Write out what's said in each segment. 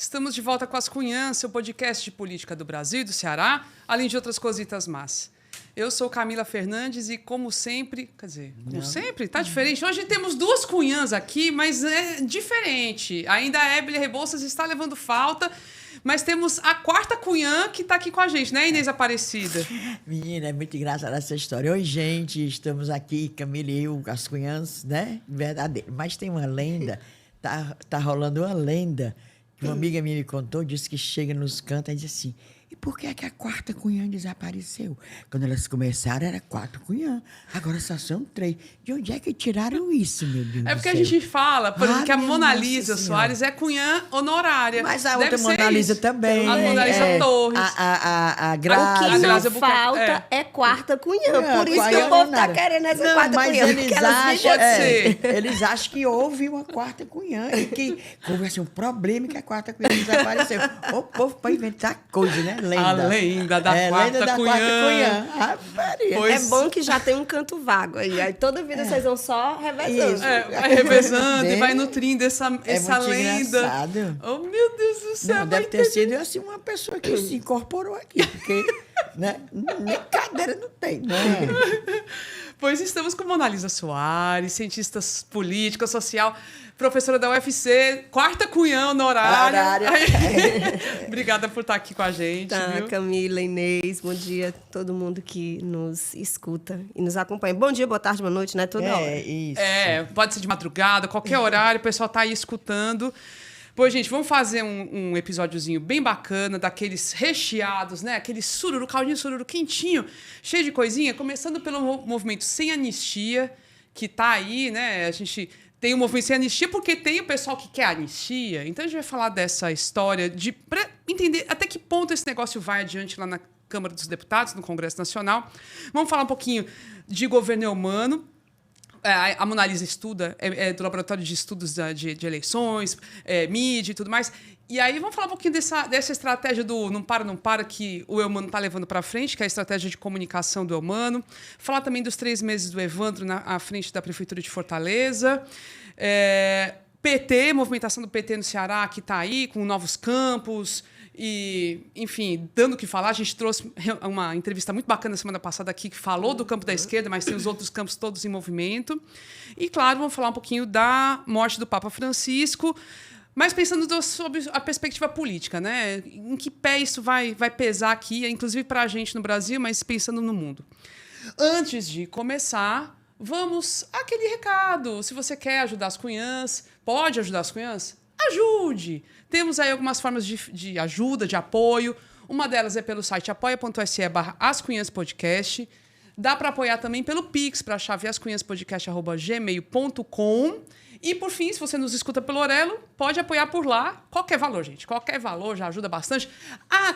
Estamos de volta com As Cunhãs, seu podcast de política do Brasil e do Ceará, além de outras cositas más. Eu sou Camila Fernandes e, como sempre... Quer dizer, como sempre? Tá diferente. Hoje temos duas cunhãs aqui, mas é diferente. Ainda a Éblia Rebouças está levando falta, mas temos a quarta cunhã que está aqui com a gente, né, Inês Aparecida? Menina, é muito engraçada essa história. Oi, gente, estamos aqui, Camila e eu, as cunhãs, né? Verdadeiro. Mas tem uma lenda, tá rolando uma lenda, que uma amiga minha me contou, disse que chega nos cantos e diz assim: e por que é que a quarta cunhã desapareceu? Quando elas começaram, era quatro cunhã. Agora só são três. De onde é que tiraram isso, meu Deus do céu? É porque a gente fala, por exemplo, que a minha Mona Nossa Lisa Senhora. Soares é cunhã honorária. Mas a Deve outra ser Mona Lisa isso. também. A Mona Lisa Torres. A O Grazi. que Grazi não falta é quarta cunhã. É, Por isso que o povo tá querendo essa quarta mas cunhã. eles porque elas acham, Pode ser. eles acham que houve uma quarta cunhã e que houve assim, um problema que a quarta cunhã desapareceu. O povo para inventar coisa, né? Lenda. A lenda da quarta lenda da cunhã. quarta cunhã. Ah, Maria. Pois- É bom que já tem um canto vago aí. Aí toda vida vocês vão só revezando. Isso. Vai revezando e Bem, vai nutrindo essa muito lenda. engraçado. Oh, meu Deus do céu. Não, deve ter sido assim, uma pessoa que se incorporou aqui, porque né, nem cadeira não tem, né? Pois estamos com Mona Lisa Soares, cientista política, social, professora da UFC, quarta cunhã honorária. Obrigada por estar aqui com a gente. Tá, Viu? Camila, Inês, bom dia a todo mundo que nos escuta e nos acompanha. Bom dia, boa tarde, boa noite, né? Toda hora. Isso. Pode ser de madrugada, qualquer horário, o pessoal tá aí escutando. Pois, gente, vamos fazer um episódiozinho bem bacana, daqueles recheados, né? Aquele sururu, caldinho de sururu quentinho, cheio de coisinha, começando pelo movimento Sem Anistia, que tá aí, né? A gente tem o movimento Sem Anistia porque tem o pessoal que quer anistia. Então, a gente vai falar dessa história para entender até que ponto esse negócio vai adiante lá na Câmara dos Deputados, no Congresso Nacional. Vamos falar um pouquinho de governo humano. A Mona Lisa estuda, é do Laboratório de Estudos de Eleições, mídia e tudo mais. E aí vamos falar um pouquinho dessa estratégia do não para, que o Eumano está levando para frente, que é a estratégia de comunicação do Eumano. Falar também dos 3 meses do Evandro à frente da Prefeitura de Fortaleza. PT, movimentação do PT no Ceará, que está aí, com novos campos. E, enfim, dando o que falar, a gente trouxe uma entrevista muito bacana semana passada aqui, que falou do campo da esquerda, mas tem os outros campos todos em movimento. E, claro, vamos falar um pouquinho da morte do Papa Francisco, mas pensando sobre a perspectiva política, né? Em que pé isso vai pesar aqui, inclusive para a gente no Brasil, mas pensando no mundo. Antes de começar, vamos àquele recado. Se você quer ajudar as cunhãs, pode ajudar as cunhãs? Ajude! Temos aí algumas formas de ajuda, de apoio. Uma delas é pelo site apoia.se/ascunhaspodcast. Dá para apoiar também pelo Pix, para a chave ascunhaspodcast@gmail.com. E, por fim, se você nos escuta pelo Orelo, pode apoiar por lá. Qualquer valor, gente. Qualquer valor já ajuda bastante.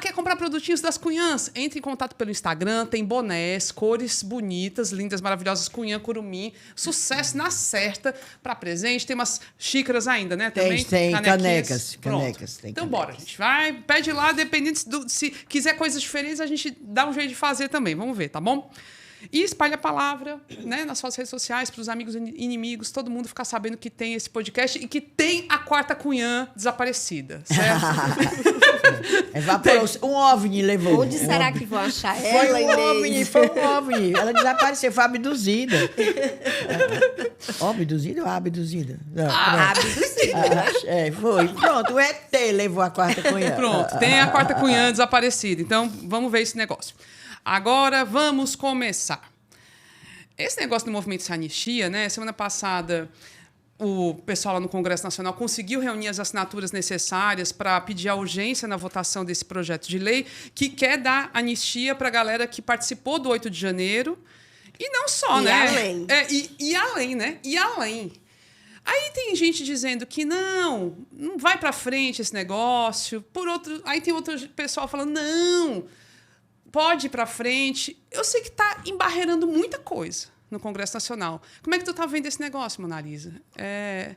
Quer comprar produtinhos das cunhãs? Entre em contato pelo Instagram. Tem bonés, cores bonitas, lindas, maravilhosas. Cunhã, curumim. Sucesso na certa para presente. Tem umas xícaras ainda, né? Também. Tem Canequinhas. canecas. Tem Então, canecas. bora, gente. Vai, pede lá. Dependendo se quiser coisas diferentes, a gente dá um jeito de fazer também. Vamos ver, tá bom? E espalhe a palavra, né, nas suas redes sociais, para os amigos e inimigos, todo mundo ficar sabendo que tem esse podcast e que tem a quarta cunhã desaparecida, certo? Evaporou. Um OVNI levou. Onde será que vão achar Foi ela, um OVNI, Inês? foi um OVNI. Ela desapareceu, foi abduzida. Abduzida ou abduzida? Não, foi. Pronto, o ET levou a quarta cunhã. Pronto, tem a quarta cunhã desaparecida. Então, vamos ver esse negócio. Agora, vamos começar. Esse negócio do movimento Sem Anistia, né? Semana passada, o pessoal lá no Congresso Nacional conseguiu reunir as assinaturas necessárias para pedir a urgência na votação desse projeto de lei que quer dar anistia para a galera que participou do 8 de janeiro. E não só, E né? além. E além, né? E além. Aí tem gente dizendo que não vai para frente esse negócio. Aí tem outro pessoal falando, não, pode ir para frente. Eu sei que está embarreirando muita coisa no Congresso Nacional. Como é que tu tá vendo esse negócio, Mona Lisa? É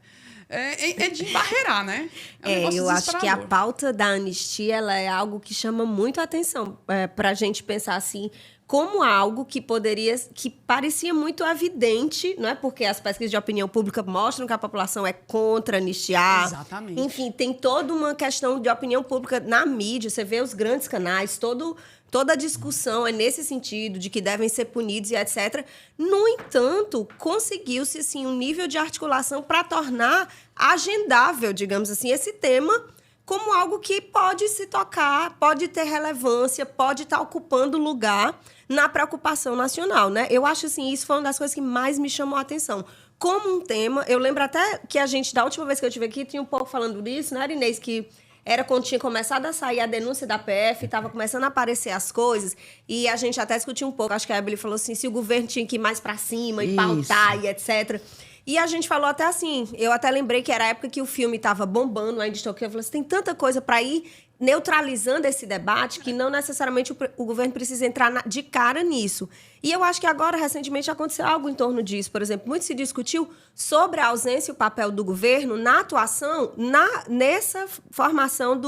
de embarreirar, né? Um negócio Eu acho que a desesperador. pauta da anistia ela é algo que chama muito a atenção para a gente pensar assim, como algo que parecia muito evidente, não é? Porque as pesquisas de opinião pública mostram que a população é contra anistiar. Exatamente. Enfim, tem toda uma questão de opinião pública na mídia, você vê os grandes canais, toda a discussão é nesse sentido, de que devem ser punidos e etc. No entanto, conseguiu-se assim, um nível de articulação para tornar agendável, digamos assim, esse tema como algo que pode se tocar, pode ter relevância, pode estar ocupando lugar na preocupação nacional, né? Eu acho assim, isso foi uma das coisas que mais me chamou a atenção. Como um tema, eu lembro até que a gente, da última vez que eu estive aqui, tinha um pouco falando disso, né, Inês, que era quando tinha começado a sair a denúncia da PF, estava começando a aparecer as coisas, e a gente até discutiu um pouco, acho que a Ebeli falou assim, se o governo tinha que ir mais para cima e pautar e etc. E a gente falou até assim, eu até lembrei que era a época que o filme estava bombando, ainda estou aqui, eu falei assim, tem tanta coisa para ir neutralizando esse debate que não necessariamente o governo precisa entrar de cara nisso. E eu acho que agora, recentemente, aconteceu algo em torno disso. Por exemplo, muito se discutiu sobre a ausência e o papel do governo na atuação, nessa formação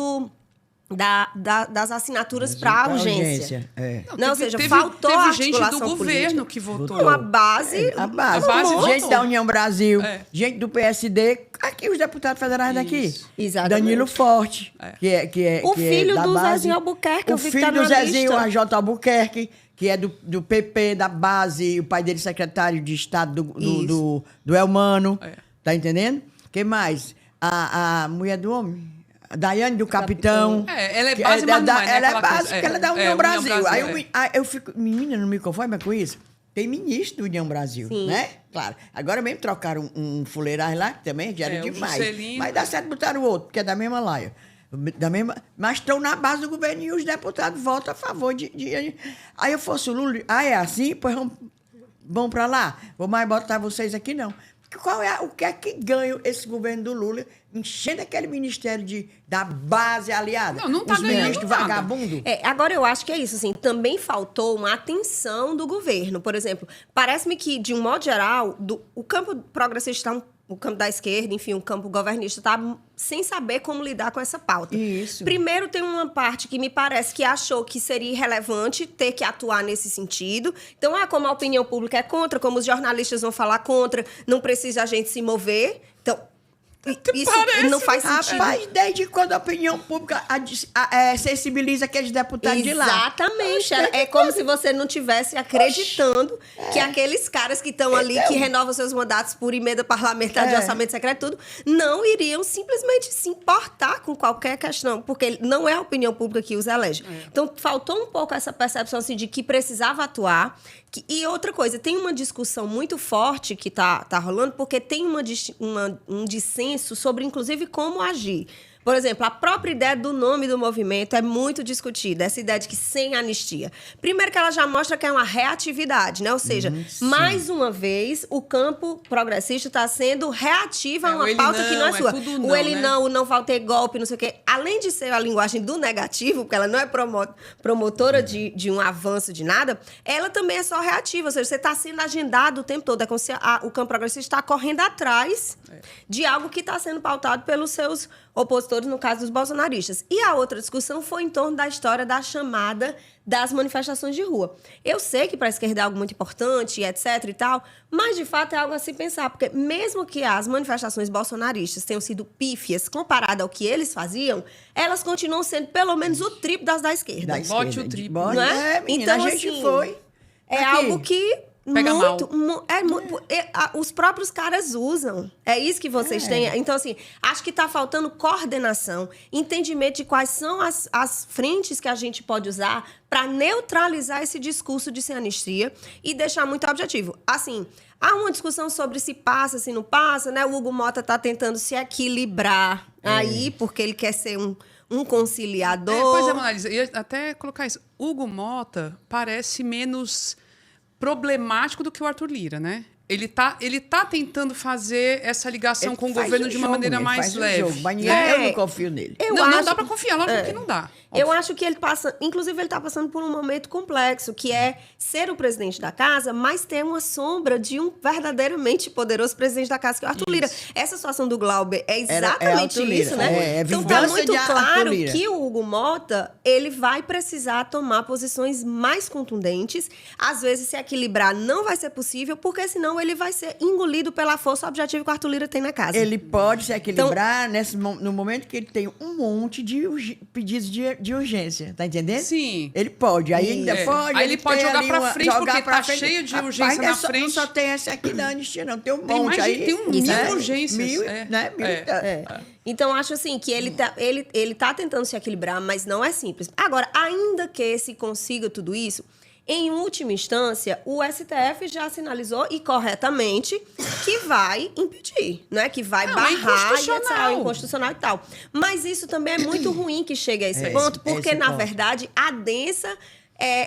das assinaturas para a urgência. Não, ou seja, faltou a teve gente do articulação governo política. que votou. Uma base... A base votou. gente da União Brasil, gente do PSD, aqui os deputados federais daqui. Exatamente. Danilo Forte, que é o filho da do base. Zezinho Albuquerque, o eu vi que filho tá do na Zezinho, lista. AJ Albuquerque, que é do PP, da base, o pai dele secretário de Estado do Elmano. Tá entendendo? Quem mais? A mulher do homem? A Daiane do Capitão. Ela é base, mas não é, né? Ela é Aquela base, coisa. porque ela é da União União Brasil. Brasil, Aí eu fico... Menina, não me conforma com isso. Tem ministro do União Brasil, Sim. né? Claro. Agora mesmo trocaram um fuleirais lá, que também já era o demais. Juscelino. Mas dá certo botar o outro, porque é da mesma laia. Mas estão na base do governo e os deputados votam a favor de... Aí eu fosse o Lula... é assim? Pois vão para lá. Vou mais botar vocês aqui, não. O que é que ganha esse governo do Lula enchendo aquele ministério da base aliada? Não tá os ganhando ministros nada. vagabundos. Agora eu acho que é isso, assim, também faltou uma atenção do governo. Por exemplo, parece-me que, de um modo geral, o campo progressista o campo da esquerda, enfim, o campo governista está sem saber como lidar com essa pauta. Isso. Primeiro, tem uma parte que me parece que achou que seria irrelevante ter que atuar nesse sentido. Então, como a opinião pública é contra, como os jornalistas vão falar contra, não precisa a gente se mover. Então, isso não faz sentido. Rapaz, desde quando a opinião pública sensibiliza aqueles deputados de lá? Exatamente. É como se você não estivesse acreditando que aqueles caras que estão ali, que renovam seus mandatos por emenda parlamentar de orçamento secreto, tudo, não iriam simplesmente se importar com qualquer questão, porque não é a opinião pública que os elege. Então, faltou um pouco essa percepção assim, de que precisava atuar. E outra coisa, tem uma discussão muito forte que tá rolando, porque tem um dissenso sobre, inclusive, como agir. Por exemplo, a própria ideia do nome do movimento é muito discutida, essa ideia de que sem anistia. Primeiro que ela já mostra que é uma reatividade, né? Ou seja, mais uma vez, o campo progressista está sendo reativo a uma pauta que não é sua. O ele não, o não vai ter golpe, não sei o quê. Além de ser a linguagem do negativo, porque ela não é promotora de um avanço de nada, ela também é só reativa. Ou seja, você está sendo agendado o tempo todo. É como se o campo progressista está correndo atrás de algo que está sendo pautado pelos seus opositores, no caso dos bolsonaristas. E a outra discussão foi em torno da história da chamada das manifestações de rua. Eu sei que para a esquerda é algo muito importante, etc e tal, mas de fato é algo a se pensar, porque mesmo que as manifestações bolsonaristas tenham sido pífias comparado ao que eles faziam, elas continuam sendo pelo menos o triplo das da esquerda. Bote o triplo. Não é? Menina, Então, a gente assim, foi. É Aqui. algo que Pega os próprios caras usam. É isso que vocês têm. Então, assim, acho que está faltando coordenação, entendimento de quais são as frentes que a gente pode usar para neutralizar esse discurso de sem anistia e deixar muito objetivo. Assim, há uma discussão sobre se passa, se não passa, né? O Hugo Mota está tentando se equilibrar aí, porque ele quer ser um conciliador. Pois é, Monalisa, eu ia até colocar isso. Hugo Mota parece menos problemático do que o Arthur Lira, né? Ele tá tentando fazer essa ligação Ele com o faz governo o de uma jogo, maneira ele mais faz o leve. jogo, mas eu não confio nele. Não dá pra confiar, lógico que não dá. Eu acho que ele passa... Inclusive, ele está passando por um momento complexo, que é ser o presidente da casa, mas ter uma sombra de um verdadeiramente poderoso presidente da casa, que é o Arthur Lira. Essa situação do Glauber é exatamente Arthur Lira. isso, né? Então tá muito de Arthur claro Lira. que o Hugo Mota, ele vai precisar tomar posições mais contundentes. Às vezes, se equilibrar não vai ser possível, porque senão ele vai ser engolido pela força objetiva que o Arthur Lira tem na casa. Ele pode se equilibrar no momento que ele tem um monte de pedidos de urgência, tá entendendo? Sim. Ele pode, aí ainda pode. Aí ele pode jogar pra frente, porque tá cheio de urgência na frente. Não só tem essa aqui da anistia, não. Tem um Tem monte mais aí. tem 1000 urgências. Então, acho assim que ele tá tentando se equilibrar, mas não é simples. Agora, ainda que se consiga tudo isso, em última instância, o STF já sinalizou, e corretamente, que vai impedir, né? Que vai barrar, inconstitucional e tal. Mas isso também é muito ruim que chegue a esse ponto, porque, na verdade, adensa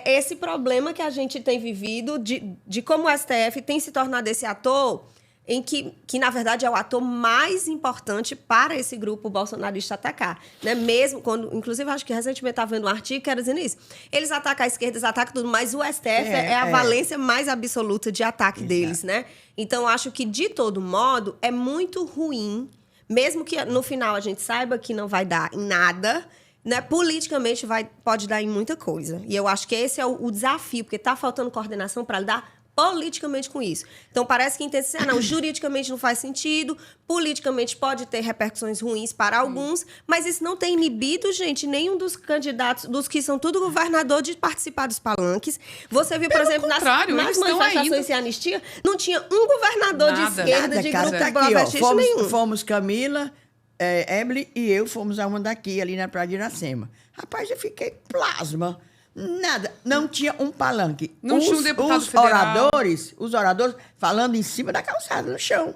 esse problema que a gente tem vivido de como o STF tem se tornado esse ator em que, na verdade, é o ator mais importante para esse grupo bolsonarista atacar. Né? Mesmo quando... Inclusive, acho que recentemente estava vendo um artigo que era dizendo isso. Eles atacam a esquerda, eles atacam tudo, mas o STF é a valência mais absoluta de ataque deles, né? Então, acho que, de todo modo, é muito ruim, mesmo que no final a gente saiba que não vai dar em nada, né? Politicamente pode dar em muita coisa. E eu acho que esse é o desafio, porque está faltando coordenação para lidar politicamente com isso. Então, parece que entende assim, não, juridicamente não faz sentido, politicamente pode ter repercussões ruins para alguns, mas isso não tem inibido, gente, nenhum dos candidatos, dos que são tudo governador, de participar dos palanques. Você viu, por exemplo, nas manifestações sem anistia, não tinha um governador de esquerda, de grupo progressista nenhum. Fomos Camila, Emily e eu fomos a uma daqui, ali na Praia de Iracema. Rapaz, eu fiquei plasma. Nada, não tinha um palanque. Não tinha um deputado federal. Os oradores falando em cima da calçada, no chão.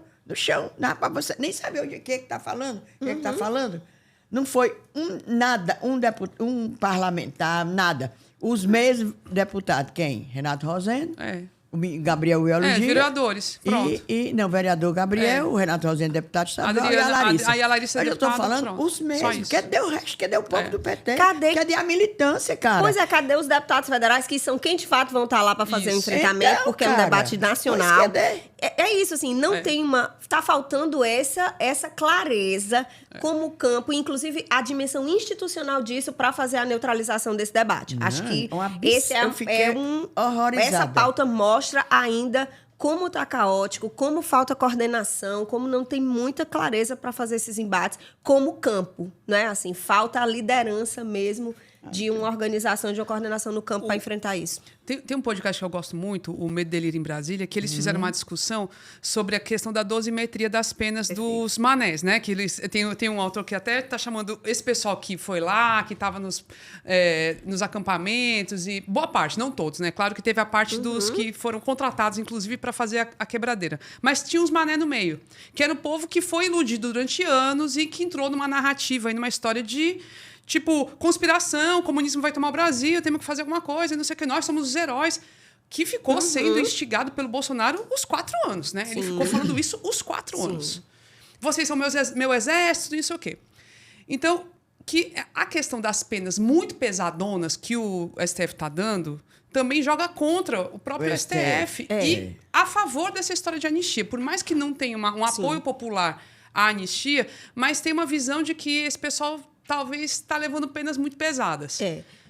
Não, para você nem saber o que está falando, o que está falando. Não foi um parlamentar, nada. Os mesmos deputados, quem? Renato Rosendo, o Gabriel Eulogia. Vereadores, pronto. Não, vereador Gabriel, o Renato Rosendo, deputado estadual, e a Larissa. Aí a Larissa é deputada, eu estou falando pronto. os mesmos. Cadê o resto? Cadê o povo do PT? Cadê a militância, cara? Pois é, cadê os deputados federais que são quem de fato vão estar lá para fazer o enfrentamento, então, porque é um debate nacional. É isso, assim, não tem uma... Está faltando essa clareza como campo, inclusive a dimensão institucional disso para fazer a neutralização desse debate. Acho que esse essa pauta mostra ainda como está caótico, como falta coordenação, como não tem muita clareza para fazer esses embates como campo, né? Assim, falta a liderança mesmo de uma organização, de uma coordenação no campo para enfrentar isso. Tem um podcast que eu gosto muito, o Medo e Delírio em Brasília, que eles fizeram uma discussão sobre a questão da dosimetria das penas dos manés, né? Que eles tem um autor que até está chamando esse pessoal que foi lá, que estava nos acampamentos, e boa parte, não todos, né? Claro que teve a parte dos que foram contratados, inclusive, para fazer a quebradeira. Mas tinha uns mané no meio, que era o povo que foi iludido durante anos e que entrou numa narrativa, numa história de... Tipo, conspiração, o comunismo vai tomar o Brasil, temos que fazer alguma coisa, não sei o que, nós somos os heróis. Que ficou sendo instigado pelo Bolsonaro os 4 anos, né? Sim. Ele ficou falando isso os 4 anos. Vocês são meu exército, não sei o quê. Então, que a questão das penas muito pesadonas que o STF está dando também joga contra o próprio STF. E a favor dessa história de anistia. Por mais que não tenha um apoio popular à anistia, mas tem uma visão de que esse pessoal... talvez está levando penas muito pesadas.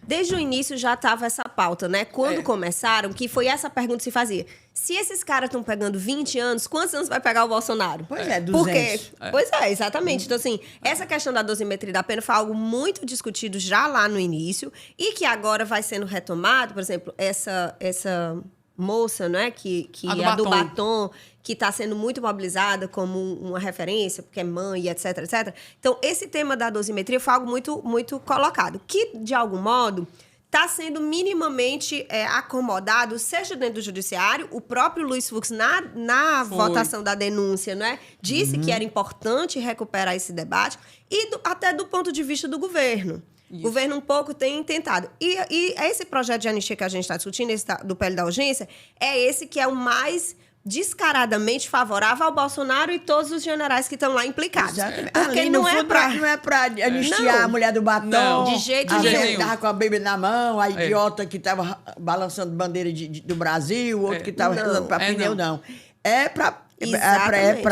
Desde o início já estava essa pauta, né? Quando começaram, que foi essa pergunta que se fazia. Se esses caras estão pegando 20 anos, quantos anos vai pegar o Bolsonaro? Pois 200. Porque, pois é, exatamente. Então, assim, essa questão da dosimetria da pena foi algo muito discutido já lá no início e que agora vai sendo retomado. Por exemplo, essa moça, né, que é do batom, que está sendo muito mobilizada como uma referência, porque é mãe, etc, etc. Então, esse tema da dosimetria foi algo muito, muito colocado, que, de algum modo, está sendo minimamente acomodado, seja dentro do judiciário, o próprio Luiz Fux, na votação da denúncia, né, disse que era importante recuperar esse debate, e até do ponto de vista do governo. Isso. O governo um pouco tem tentado. E esse projeto de anistia que a gente está discutindo, esse do PL da urgência, é esse que é o mais descaradamente favorável ao Bolsonaro e todos os generais que estão lá implicados. Exatamente. Porque Ali, não no é fundo, pra... não é pra anistiar Não. a mulher do batom. Não. De jeito a nenhum. velha que tava com a Bíblia na mão, a idiota que tava balançando bandeira do Brasil, o outro que tava Não. rezando pra pneu, não. É pra Exatamente.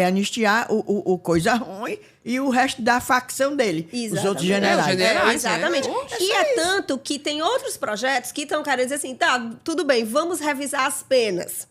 anistiar o coisa ruim e o resto da facção dele. Os outros generais. É, os generais. Exatamente. Oxe, E é tanto que tem outros projetos que estão querendo dizer assim, tá, tudo bem, vamos revisar as penas.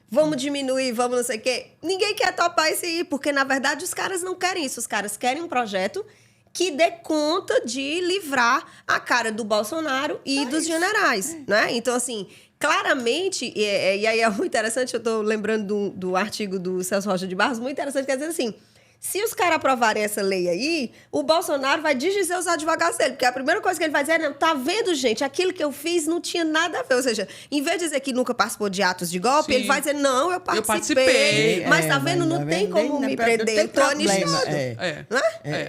Vamos diminuir, vamos não sei o quê. Ninguém quer topar isso aí, porque, na verdade, os caras não querem isso. Os caras querem um projeto que dê conta de livrar a cara do Bolsonaro e dos generais, né? Então, assim, claramente, e aí é muito interessante, eu estou lembrando do artigo do Celso Rocha de Barros, muito interessante, quer dizer assim, se os caras aprovarem essa lei aí, o Bolsonaro vai desdizer os advogados dele, porque a primeira coisa que ele vai dizer é, não, tá vendo, gente, aquilo que eu fiz não tinha nada a ver. Ou seja, em vez de dizer que nunca participou de atos de golpe, Sim. ele vai dizer, não, eu participei. participei. Mas tá vendo, não tem como me prender, eu tô anistiado. Né?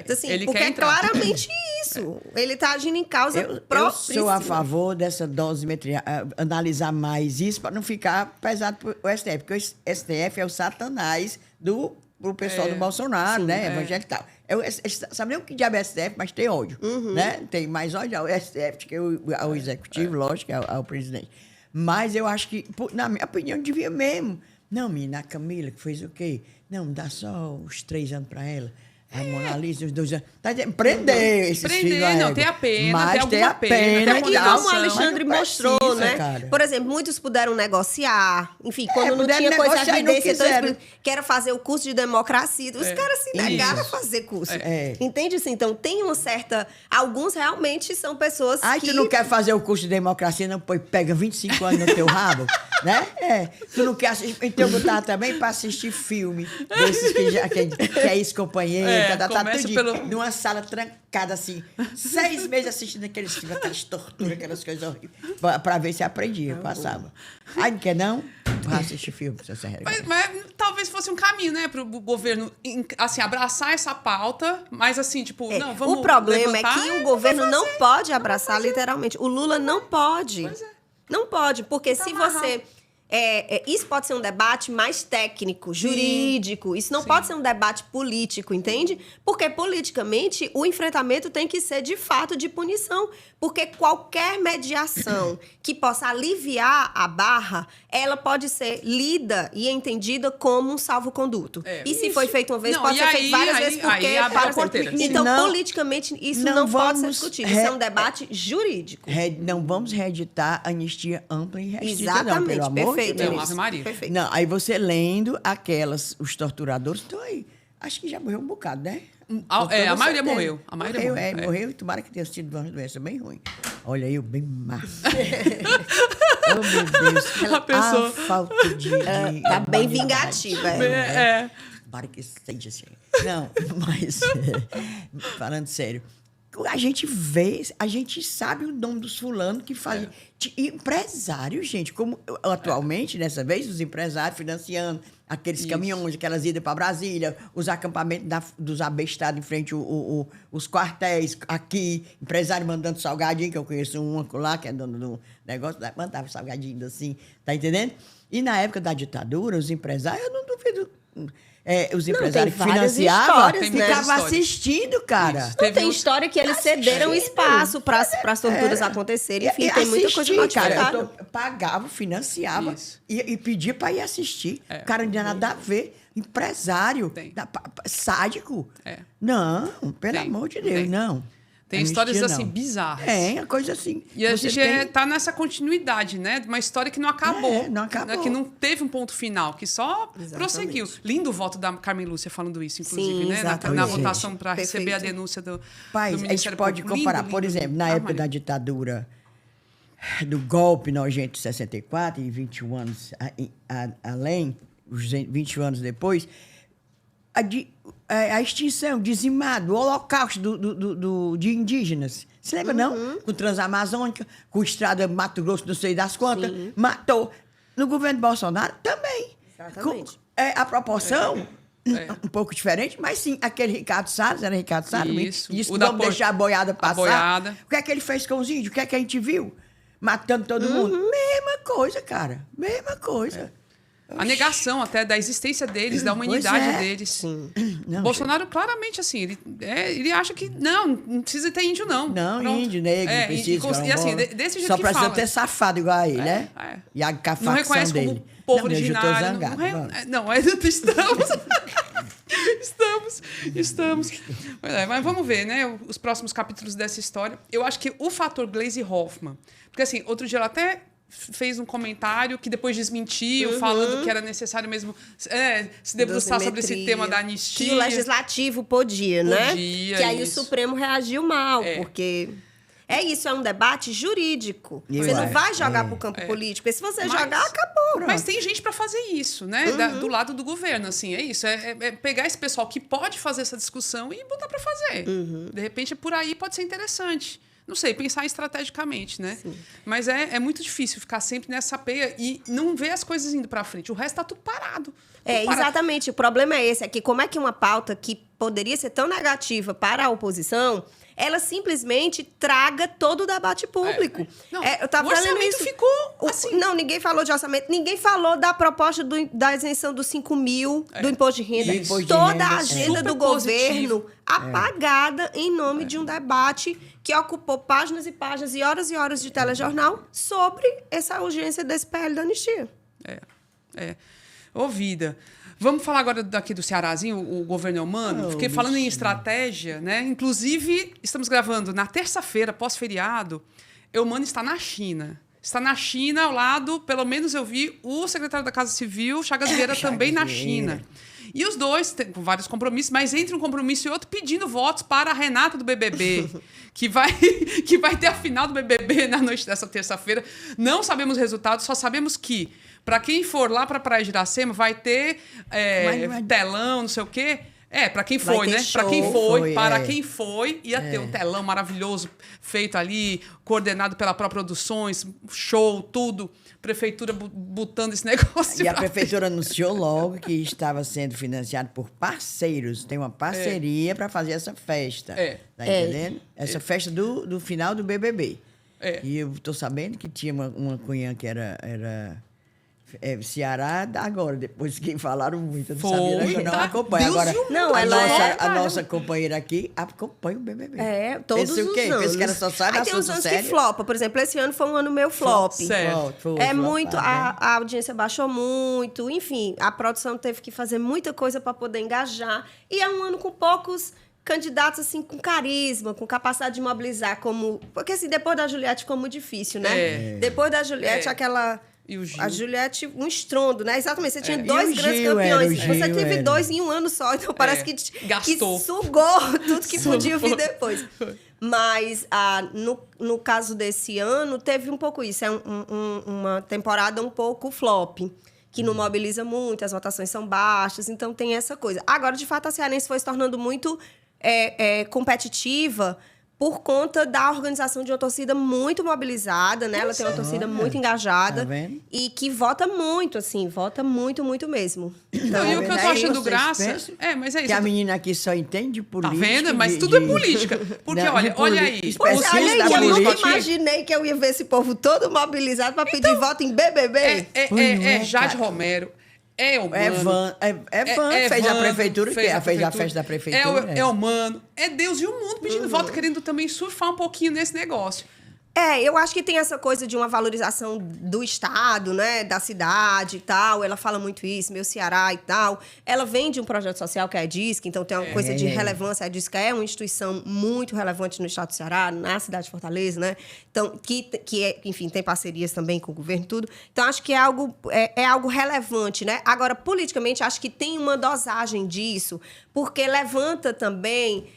Então, assim, Ele porque quer é entrar. claramente isso. Ele tá agindo em causa Eu própria. sou a favor dessa dosimetria, analisar mais isso para não ficar pesado para o STF, porque o STF é o satanás pro pessoal do Bolsonaro, né? Evangélico e tal. Sabe nem o que diabo é STF, mas tem ódio, né? Tem mais ódio ao STF que ao executivo, lógico, ao presidente. Mas eu acho que, na minha opinião, devia mesmo. Não, menina, a Camila, que fez o quê? Não, dá só os 3 anos para ela. A Mona Lisa, os 2 anos. Tá dizendo, prender esses filhos. Não, tem a pena, mas tem alguma pena, tem E a como o Alexandre mostrou, precisa, né? cara. Por exemplo, muitos puderam negociar. Enfim, quando não puderam tinha coisa de negociar e não evidência, então quiseram. eles querem fazer o curso de democracia. Os caras se negaram a fazer curso. Entende assim? Então, tem uma certa... Alguns realmente são pessoas que... Tu não quer fazer o curso de democracia, não? Pois pega 25 anos no teu rabo, né? Tu não quer assistir... Então, eu botava também para assistir filme desses que é ex-companheiro, começa numa sala trancada, assim, 6 meses assistindo aqueles filmes, aquelas torturas, aquelas coisas horríveis, para ver se aprendia, passava. Ai, não quer não? Vai assistir filme, se você mas talvez fosse um caminho, né, para o governo, assim, abraçar essa pauta, mas assim, tipo, não, vamos O problema levantar, é que o governo não pode abraçar literalmente. O Lula não pode. Não pode, porque se você... isso pode ser um debate mais técnico, jurídico. Isso não pode ser um debate político, entende? Porque, politicamente, o enfrentamento tem que ser, de fato, de punição. Porque qualquer mediação que possa aliviar a barra, ela pode ser lida e entendida como um salvo-conduto. E se foi feito uma vez, pode ser feito várias vezes, porque... abre a porteira. Então, politicamente, isso não pode ser discutido. Isso é um debate jurídico. Não vamos reeditar anistia ampla e restrita, Exatamente, não, pelo amor perfeito. de Deus. Não, Ave Maria. Perfeito. Não, aí você lendo os torturadores, estão aí. Acho que já morreu um bocado, né? A maioria morreu. A maioria morreu. Morreu e tomara que tenha sido uma doença bem ruim. Olha aí, bem má. Oh, meu Deus. A pessoa... falta de Tá bem vingativa. Tomara que seja assim. Não, mas... falando sério. A gente vê, a gente sabe o nome dos fulanos que fazem. Empresários, gente, como atualmente, dessa vez, os empresários financiando aqueles caminhões, aquelas idas para Brasília, os acampamentos dos abestados em frente os quartéis aqui, empresário mandando salgadinho, que eu conheço um lá, que é dono do negócio, mandava salgadinho assim, tá entendendo? E na época da ditadura, os empresários, eu não duvido... os empresários tem várias financiavam, histórias, né? ficavam assistindo, cara. Não, tem história que eles cederam espaço para as torturas acontecerem. Enfim, tem muita coisa notificada. Eu pagava, financiava e pedia para ir assistir. O cara não tinha nada a ver. Empresário, sádico. Não, pelo amor de Deus, não. Tem histórias assim bizarras. A coisa assim. E a gente tá nessa continuidade, né? De uma história que não acabou. Não acabou. Que não teve um ponto final, que só prosseguiu. Lindo o voto da Carmen Lúcia falando isso, inclusive, né? Na votação para receber a denúncia do Ministério A gente pode Público. comparar, Lindo, por exemplo, na época da ditadura, do golpe nojento de 64, e 21 anos além, os 21 anos depois, a extinção, dizimado, o holocausto de indígenas. Você lembra, não? Com Transamazônica, com Estrada Mato Grosso, não sei das quantas, matou. No governo Bolsonaro também. Exatamente. A proporção... Um pouco diferente, mas sim, aquele Ricardo Salles, era Ricardo Salles, disse que vamos deixar a boiada passar. O que é que ele fez com os índios? O que é que a gente viu? Matando todo mundo. Mesma coisa, cara. Mesma coisa. a negação até da existência deles, da humanidade deles. Sim. Não, Bolsonaro, claramente, assim, ele acha que não precisa ter índio, não. Não, Pronto. índio, negro, precisa. E assim, desse jeito só que precisa fala. ter safado igual a ele, né? Não E a facção reconhece dele. como povo não, originário. Eu já tô zangado. Não, estamos. Mas vamos ver, né? Os próximos capítulos dessa história. Eu acho que o fator Gleisi Hoffmann... Porque, assim, outro dia ela até fez um comentário que depois desmentiu, falando que era necessário mesmo se debruçar sobre esse tema da anistia. Que o legislativo podia, né? Podia, que aí isso. o Supremo reagiu mal, porque... É um debate jurídico. Você não vai jogar para o campo político. E se você jogar, acabou. Mas tem gente para fazer isso, né? Do lado do governo, assim, é isso. É pegar esse pessoal que pode fazer essa discussão e botar para fazer. De repente, por aí pode ser interessante. Não sei, pensar estrategicamente, né? Sim. Mas é muito difícil ficar sempre nessa peia e não ver as coisas indo para frente. O resto tá tudo parado. Exatamente. O problema é esse. É que como é que uma pauta que poderia ser tão negativa para a oposição, ela simplesmente traga todo o debate público. O orçamento ficou assim. Não, ninguém falou de orçamento. Ninguém falou da proposta da isenção dos 5 mil do imposto de renda. Toda a agenda do governo apagada em nome de um debate que ocupou páginas e páginas e horas de telejornal sobre essa urgência desse PL da anistia. Ô, vida. Vamos falar agora daqui do Cearazinho, o governo Eumano. Fiquei falando em estratégia, né? Inclusive, estamos gravando na terça-feira, pós-feriado. Eumano está na China. Está na China, ao lado, pelo menos eu vi, o secretário da Casa Civil, Chagas Vieira, também na China. E os dois têm vários compromissos, mas entre um compromisso e outro, pedindo votos para a Renata do BBB, que vai ter a final do BBB na noite dessa terça-feira. Não sabemos o resultado, só sabemos que, para quem for lá para a Praia de Iracema, vai ter telão, não sei o quê. Para quem foi, né? Para quem foi, ia ter um telão maravilhoso feito ali, coordenado pela própria Produções, show, tudo. Prefeitura botando esse negócio. E a prefeitura anunciou logo que estava sendo financiado por parceiros. Tem uma parceria para fazer essa festa. Tá entendendo? Essa festa do final do BBB. E eu estou sabendo que tinha uma cunhã que era Ceará agora, depois que falaram muito. Eu não sabia, eu não acompanho. Agora, a nossa companheira aqui acompanha o BBB. Todos os anos. Pensa que ela só sai da tem uns anos que flopa. Por exemplo, esse ano foi um ano meio flop. A audiência baixou muito. Enfim, a produção teve que fazer muita coisa para poder engajar. E é um ano com poucos candidatos, assim, com carisma, com capacidade de mobilizar. Porque, assim, depois da Juliette ficou muito difícil, né? Depois da Juliette, a Juliette, um estrondo, né? Exatamente. Você tinha dois grandes campeões. Você teve dois em um ano só. Então, parece que sugou tudo que podia vir depois. Mas, no caso desse ano, teve um pouco isso. É uma temporada um pouco flop, que não mobiliza muito, as votações são baixas. Então, tem essa coisa. Agora, de fato, a Cearense foi se tornando muito competitiva por conta da organização de uma torcida muito mobilizada, né? Ela tem uma torcida muito engajada e que vota muito, assim, vota muito, muito mesmo. Então, e o que eu tô achando graça... mas é isso. Que a menina aqui só entende política. Tá vendo? Mas tudo é política. Porque, olha aí. Eu nunca imaginei que eu ia ver esse povo todo mobilizado para pedir voto em BBB. Jade Romero. Fez a prefeitura, fez a festa da prefeitura. É humano. É Deus e o mundo pedindo voto, querendo também surfar um pouquinho nesse negócio. Eu acho que tem essa coisa de uma valorização do Estado, né? Da cidade e tal. Ela fala muito isso, meu Ceará e tal. Ela vem de um projeto social que é a DISC, então tem uma coisa de relevância. A DISC é uma instituição muito relevante no Estado do Ceará, na cidade de Fortaleza, né? Então, enfim, tem parcerias também com o governo e tudo. Então, acho que é algo relevante, né? Agora, politicamente, acho que tem uma dosagem disso, porque levanta também...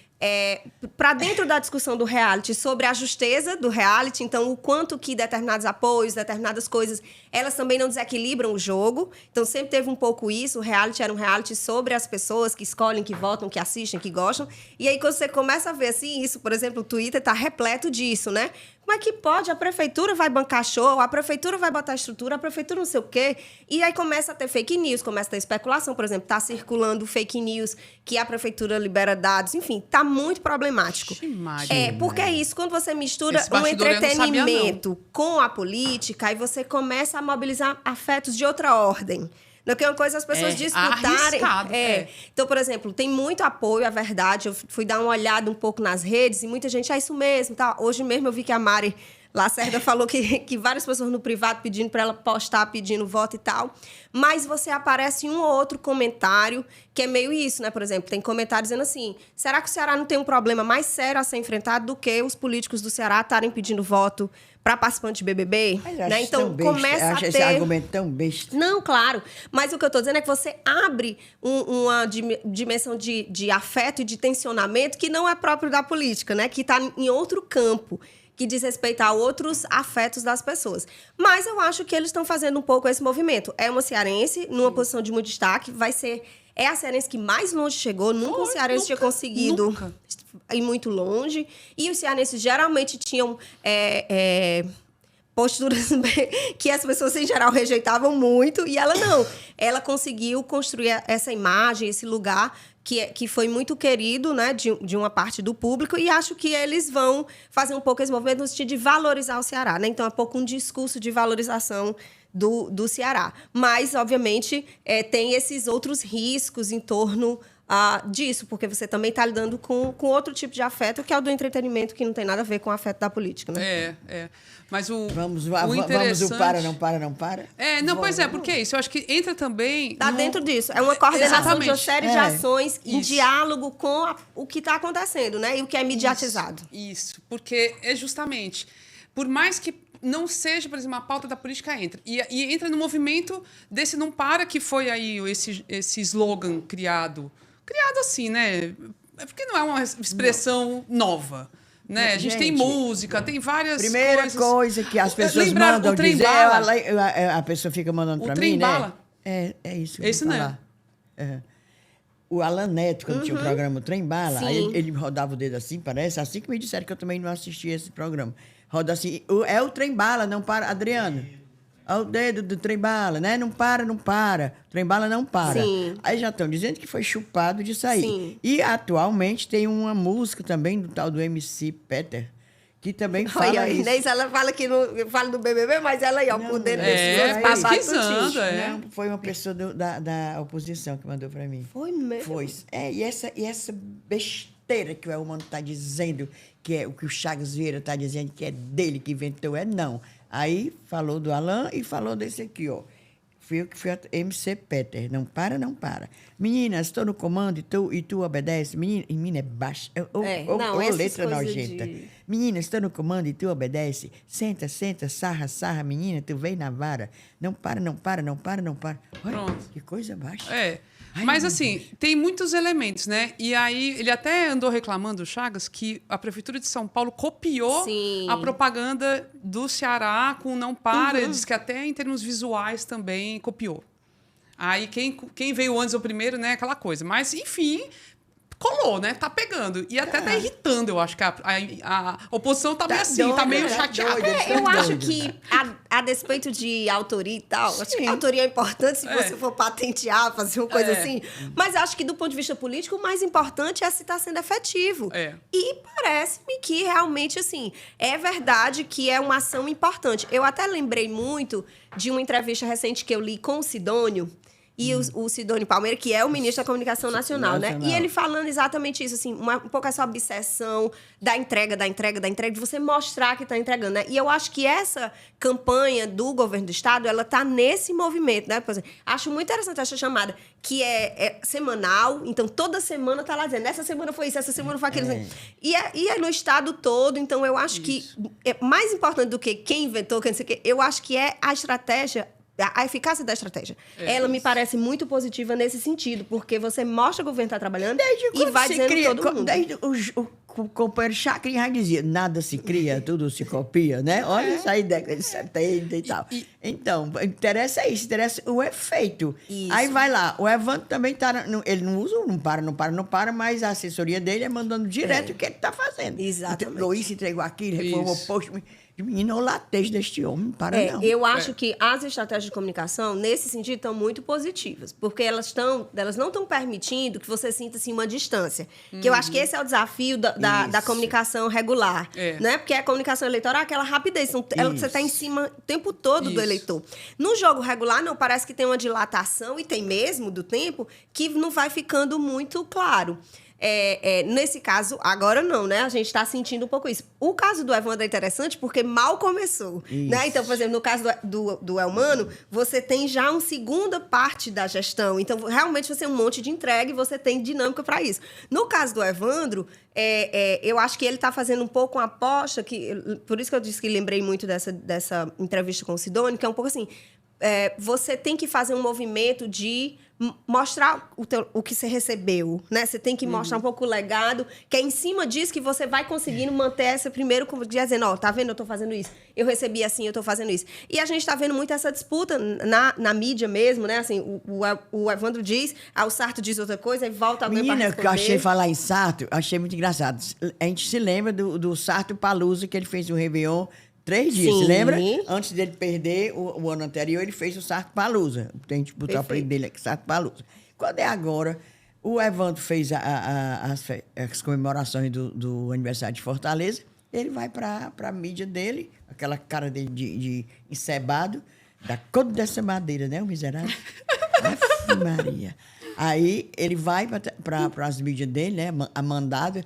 para dentro da discussão do reality, sobre a justeza do reality, então o quanto que determinados apoios, determinadas coisas, elas também não desequilibram o jogo. Então sempre teve um pouco isso, o reality era um reality sobre as pessoas que escolhem, que votam, que assistem, que gostam. E aí quando você começa a ver assim, isso, por exemplo, o Twitter tá repleto disso, né? Como é que pode? A prefeitura vai bancar show, a prefeitura vai botar estrutura, a prefeitura não sei o quê. E aí começa a ter fake news, começa a ter especulação. Por exemplo, tá circulando fake news que a prefeitura libera dados. Enfim, tá muito problemático. Porque é isso, quando você mistura um entretenimento com a política, aí você começa a mobilizar afetos de outra ordem. Porque uma coisa é as pessoas disputarem. Arriscado, Então, por exemplo, tem muito apoio, é verdade. Eu fui dar uma olhada um pouco nas redes e muita gente, isso mesmo. Tá? Hoje mesmo eu vi que a Mari Lacerda falou que várias pessoas no privado pedindo para ela postar, pedindo voto e tal. Mas você aparece em um ou outro comentário que é meio isso, né? Por exemplo, tem comentários dizendo assim, será que o Ceará não tem um problema mais sério a ser enfrentado do que os políticos do Ceará estarem pedindo voto para participantes de BBB? Né? Então, começa a ter... esse argumento tão besta. Não, claro. Mas o que eu estou dizendo é que você abre uma dimensão de afeto e de tensionamento que não é próprio da política, né? Que está em outro campo, que diz respeito a outros afetos das pessoas. Mas eu acho que eles estão fazendo um pouco esse movimento. É uma cearense, numa posição de muito destaque, é a cearense que mais longe chegou, nunca um cearense tinha conseguido ir muito longe. E os cearenses geralmente tinham posturas que as pessoas, em geral, rejeitavam muito. E ela não. Ela conseguiu construir essa imagem, esse lugar que foi muito querido, né, de uma parte do público, e acho que eles vão fazer um pouco esse movimento no sentido de valorizar o Ceará, né? Então, é um pouco um discurso de valorização do Ceará. Mas, obviamente, tem esses outros riscos em torno disso, porque você também está lidando com outro tipo de afeto, que é o do entretenimento, que não tem nada a ver com o afeto da política, né? Mas vamos o para, não para, não para? Pois é, porque é isso. Eu acho que entra também... Está dentro disso. É uma coordenação de uma série de ações em diálogo com o que está acontecendo, né? E o que é mediatizado. Isso, porque é justamente... Por mais que não seja, por exemplo, a pauta da política entra. E entra no movimento desse não para, que foi aí esse slogan criado assim, né? Porque não é uma expressão nova. Né? A gente tem música, tem várias primeira coisas. Primeira coisa que as pessoas mandam dizer, a pessoa fica mandando para mim, né? É isso. Esse não é. O Alan Neto, quando tinha o programa Trem Bala, aí ele rodava o dedo assim, parece, assim que me disseram que eu também não assisti esse programa. Roda assim, é o Trem Bala, não para, Adriano. Olha o dedo do Trem Bala, né? Não para, não para. O Trem Bala não para. Sim. Aí já estão dizendo que foi chupado de sair. Sim. E atualmente tem uma música também do tal do MC Peter, que também fala isso. Inês, ela fala que fala do BBB, mas ela aí, ó, por dentro pesquisando, Não, foi uma pessoa da oposição que mandou para mim. Foi mesmo? Foi. E essa besteira que o Elmano está dizendo, que é o que o Chagas Vieira está dizendo, que é dele que inventou, não. Aí falou do Alan e falou desse aqui, ó. Fui eu que fui a MC Peter. Não para, não para. Meninas, estou no comando e tu obedece. Menina é baixa. Letra nojenta. Menina, estou no comando e tu obedece. Senta, sarra, menina, tu vem na vara. Não para, não para, não para, não para. Olha, pronto. Que coisa baixa. Mas, assim, tem muitos elementos, né? E aí, ele até andou reclamando, o Chagas, que a Prefeitura de São Paulo copiou a propaganda do Ceará com Não Para. Ele disse que até em termos visuais também copiou. Aí, quem veio antes ou primeiro, né? Aquela coisa. Mas, enfim... colou, né? Tá pegando. E até tá irritando, eu acho que a oposição tá meio assim, tá meio chateada. Eu acho que, a despeito de autoria e tal, acho que a autoria é importante se você for patentear, fazer uma coisa assim. Mas acho que, do ponto de vista político, o mais importante é se tá sendo efetivo. E parece-me que, realmente, assim, é verdade que é uma ação importante. Eu até lembrei muito de uma entrevista recente que eu li com o Sidônio, e o Sidônio Palmeira, que é o ministro da Comunicação Nacional, né? E ele falando exatamente isso, assim, um pouco essa obsessão da entrega, de você mostrar que está entregando, né? E eu acho que essa campanha do governo do Estado, ela está nesse movimento, né? Por exemplo, acho muito interessante essa chamada, que é semanal, então toda semana está lá dizendo, essa semana foi isso, essa semana foi aquilo. E é no Estado todo, então eu acho que é mais importante do que quem inventou, quem não sei o quê, eu acho que é a estratégia, a eficácia da estratégia. Ela me parece muito positiva nesse sentido, porque você mostra que o governo está trabalhando e vai dizendo todo mundo. Desde o companheiro Chacrin já dizia, nada se cria, tudo se copia, né? Olha isso aí, década de 70 e tal. Então, interessa isso, interessa o efeito. Isso. Aí vai lá, o Evandro também tá, ele não usa, não para, mas a assessoria dele é mandando direto o que ele está fazendo. Exatamente. Entregou isso, entregou aquilo, reformou o posto. Menino, o latejo deste homem, para não. Eu acho que as estratégias de comunicação, nesse sentido, estão muito positivas. Porque elas não estão permitindo que você sinta assim, uma distância. Que eu acho que esse é o desafio da comunicação regular. Né? Porque a comunicação eleitoral é aquela rapidez. Você está em cima o tempo todo do eleitor. No jogo regular, não, parece que tem uma dilatação, e tem mesmo do tempo, que não vai ficando muito claro. Nesse caso, agora não, né? A gente está sentindo um pouco isso. O caso do Evandro é interessante porque mal começou, né? Então, por exemplo, no caso do Elmano, você tem já uma segunda parte da gestão. Então, realmente, você tem um monte de entrega e você tem dinâmica para isso. No caso do Evandro, eu acho que ele está fazendo um pouco uma aposta, por isso que eu disse que lembrei muito dessa entrevista com o Sidônio, que é um pouco assim, você tem que fazer um movimento de mostrar o que você recebeu, né? Você tem que mostrar um pouco o legado, que é em cima disso que você vai conseguindo manter essa primeiro, dizendo, ó, tá vendo, eu tô fazendo isso, eu recebi assim, eu tô fazendo isso. E a gente tá vendo muito essa disputa na mídia mesmo, né? Assim, o Evandro diz, o Sarto diz outra coisa, e volta alguém para responder. Menina, que eu achei falar em Sarto, achei muito engraçado. A gente se lembra do Sarto Palusa, que ele fez o Réveillon 3 dias, Sim. se lembra? Antes dele perder, o ano anterior, ele fez o Sarto Palusa. Tem que botar o apelido dele aqui, Sarto Palusa. Quando é agora, o Evandro fez as comemorações do aniversário de Fortaleza, ele vai para a mídia dele, aquela cara dele de encebado, da cor dessa madeira, né, o miserável? Aff, Maria. Aí ele vai para as mídias dele, né, a mandada,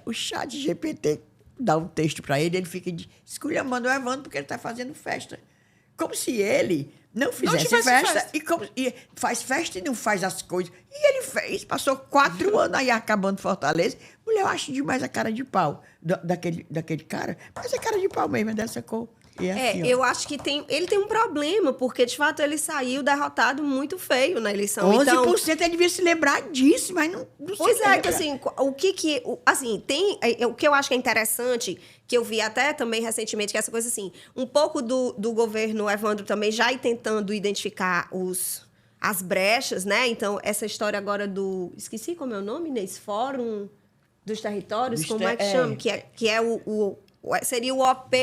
o chat GPT dá um texto para ele, ele fica esculhambando o Evandro porque ele está fazendo festa. Como se ele não fizesse festa. E faz festa e não faz as coisas. E ele fez, passou 4 anos aí acabando Fortaleza. Mulher, eu acho demais a cara de pau daquele cara. Mas é cara de pau mesmo, é dessa cor. Assim, eu acho que ele tem um problema, porque, de fato, ele saiu derrotado muito feio na eleição. 11% então, ele devia se lembrar disso, mas não pois se é, lembra. que assim, o que eu acho que é interessante, que eu vi até também recentemente, que é essa coisa assim, um pouco do governo Evandro também já ir tentando identificar as brechas, né? Então, essa história agora esqueci como é o nome, Inês? Fórum dos Territórios, como é que chama? Que é seria o OP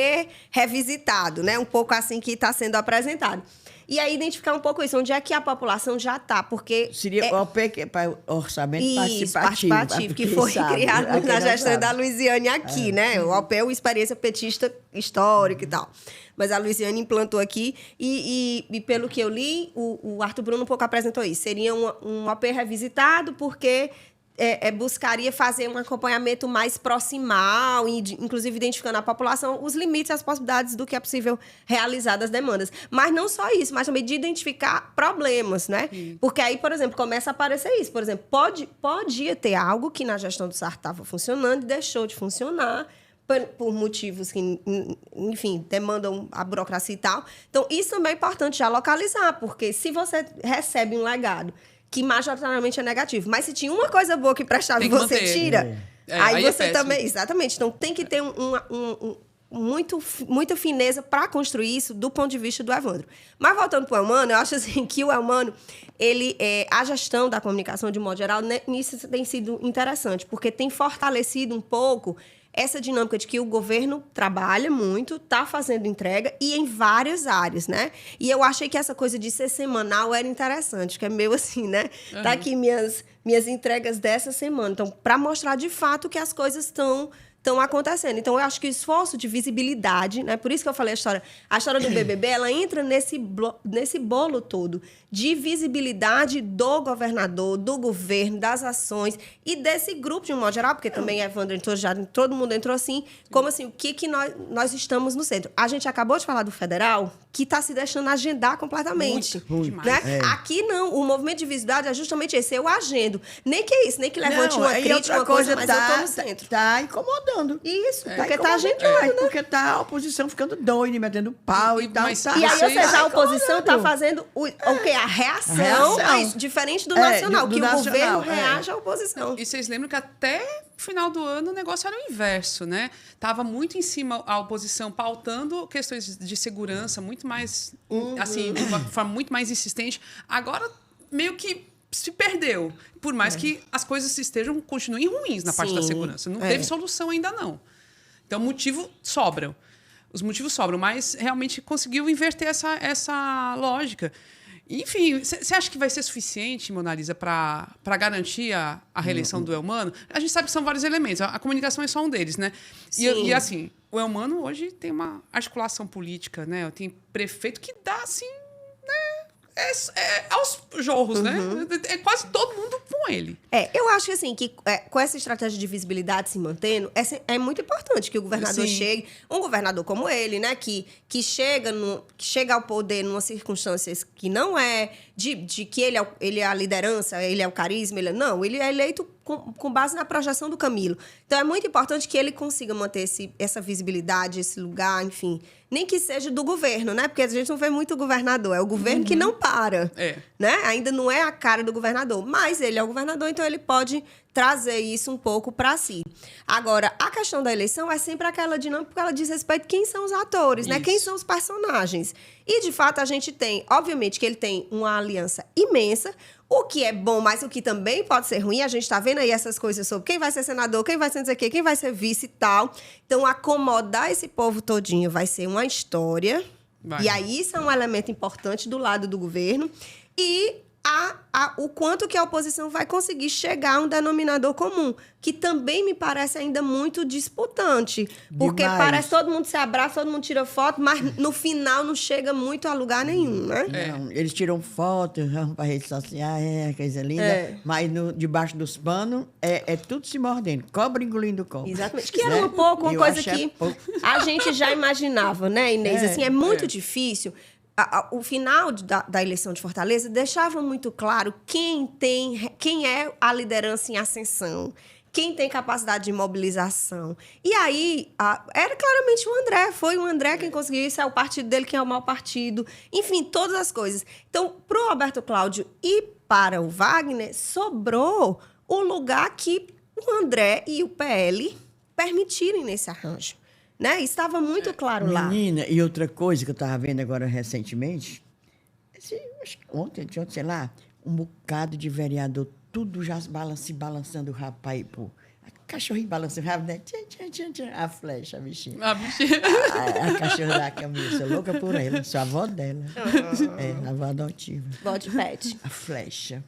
revisitado, né? Um pouco assim que está sendo apresentado. E aí identificar um pouco isso, onde é que a população já está, porque... Seria o OP, que é para orçamento participativo, que foi criado na gestão da Luiziane aqui, né? O OP é uma experiência petista histórica e tal. Mas a Luiziane implantou aqui e pelo que eu li, o Arthur Bruno um pouco apresentou isso. Seria um OP revisitado porque... buscaria fazer um acompanhamento mais proximal, inclusive identificando a população, os limites e as possibilidades do que é possível realizar das demandas. Mas não só isso, mas também de identificar problemas, né? Porque aí, por exemplo, começa a aparecer isso. Por exemplo, podia ter algo que na gestão do Sarto estava funcionando e deixou de funcionar por motivos que, enfim, demandam a burocracia e tal. Então, isso também é importante já localizar, porque se você recebe um legado que majoritariamente é negativo. Mas se tinha uma coisa boa que prestava e você tira, aí você também... Exatamente. Então, tem que ter muita fineza para construir isso do ponto de vista do Evandro. Mas, voltando para o Elmano, eu acho assim, que o Elmano, a gestão da comunicação, de modo geral, nisso tem sido interessante, porque tem fortalecido um pouco essa dinâmica de que o governo trabalha muito, está fazendo entrega e em várias áreas, né? E eu achei que essa coisa de ser semanal era interessante, que é meio assim, né? Tá aqui minhas entregas dessa semana. Então, para mostrar de fato que as coisas estão acontecendo. Então, eu acho que o esforço de visibilidade, né? Por isso que eu falei a história do BBB, ela entra nesse bolo todo de visibilidade do governador, do governo, das ações e desse grupo de um modo geral, porque também Evandro entrou, já todo mundo entrou assim, como assim, o que nós estamos no centro. A gente acabou de falar do federal, que está se deixando agendar completamente. Muito. Né? Aqui não, o movimento de visibilidade é justamente esse, eu agendo. Nem que é isso, nem que levante uma crítica, uma coisa, mas eu estou no centro. Está incomodando. Isso, porque está agendando, né? Porque está a oposição ficando doida, metendo pau e tal. E aí, ou seja, a oposição está fazendo o quê? A reação. Mas diferente do nacional, que o governo reage à oposição. E vocês lembram que até o final do ano o negócio era o inverso, né? Tava muito em cima a oposição pautando questões de segurança, muito mais, assim, de uma forma muito mais insistente. Agora, meio que se perdeu. Por mais que as coisas continuem ruins na parte da segurança. Não teve solução ainda, não. Então, motivo sobra. os motivos sobram, mas realmente conseguiu inverter essa lógica. Enfim, você acha que vai ser suficiente, Mona Lisa, para garantir a reeleição do Elmano? A gente sabe que são vários elementos. A comunicação é só um deles, né? E assim, o Elmano hoje tem uma articulação política, né? Tem prefeito que dá, assim, né? Aos jorros, né? É quase todo mundo com ele. Eu acho que, assim, que com essa estratégia de visibilidade se mantendo, é muito importante que o governador chegue, um governador como ele, né, que chega ao poder numa circunstâncias que não é de que ele é a liderança, ele é o carisma, não, ele é eleito com base na projeção do Camilo. Então, é muito importante que ele consiga manter essa visibilidade, esse lugar, enfim, nem que seja do governo, né? Porque a gente não vê muito governador, é o governo que não para, né? Ainda não é a cara do governador, mas ele é o governador, então ele pode trazer isso um pouco para si. Agora, a questão da eleição é sempre aquela dinâmica, porque ela diz respeito a quem são os atores, né? Quem são os personagens. E, de fato, a gente tem, obviamente, que ele tem uma aliança imensa, o que é bom, mas o que também pode ser ruim. A gente está vendo aí essas coisas sobre quem vai ser senador, quem vai ser não sei o quê, quem vai ser vice e tal. Então, acomodar esse povo todinho vai ser uma história. E aí, isso é um elemento importante do lado do governo. E o quanto que a oposição vai conseguir chegar a um denominador comum, que também me parece ainda muito disputante. Porque parece que todo mundo se abraça, todo mundo tira foto, mas no final não chega muito a lugar nenhum, né? Não, eles tiram foto, vão para redes sociais, coisa linda, mas debaixo dos panos é tudo se mordendo, cobra engolindo cobra. Exatamente. Que era um pouco uma coisa que a gente já imaginava, né, Inês? Assim, é muito difícil. O final da eleição de Fortaleza deixava muito claro quem é a liderança em ascensão, quem tem capacidade de mobilização. E aí, era claramente o André. Foi o André quem conseguiu isso, é o partido dele quem é o mau partido. Enfim, todas as coisas. Então, para o Roberto Cláudio e para o Wagner, sobrou o lugar que o André e o PL permitirem nesse arranjo. Né? Estava muito claro lá. Menina, e outra coisa que eu estava vendo agora recentemente, acho que ontem, sei lá, um bocado de vereador, tudo já se balançando o rabo aí, pô. Cachorrinho balançando o rabo, né? A flecha, a bichinha. A cachorra da Camila, sou louca por ela, sou a avó dela. A avó adotiva. Vó de pet. A flecha.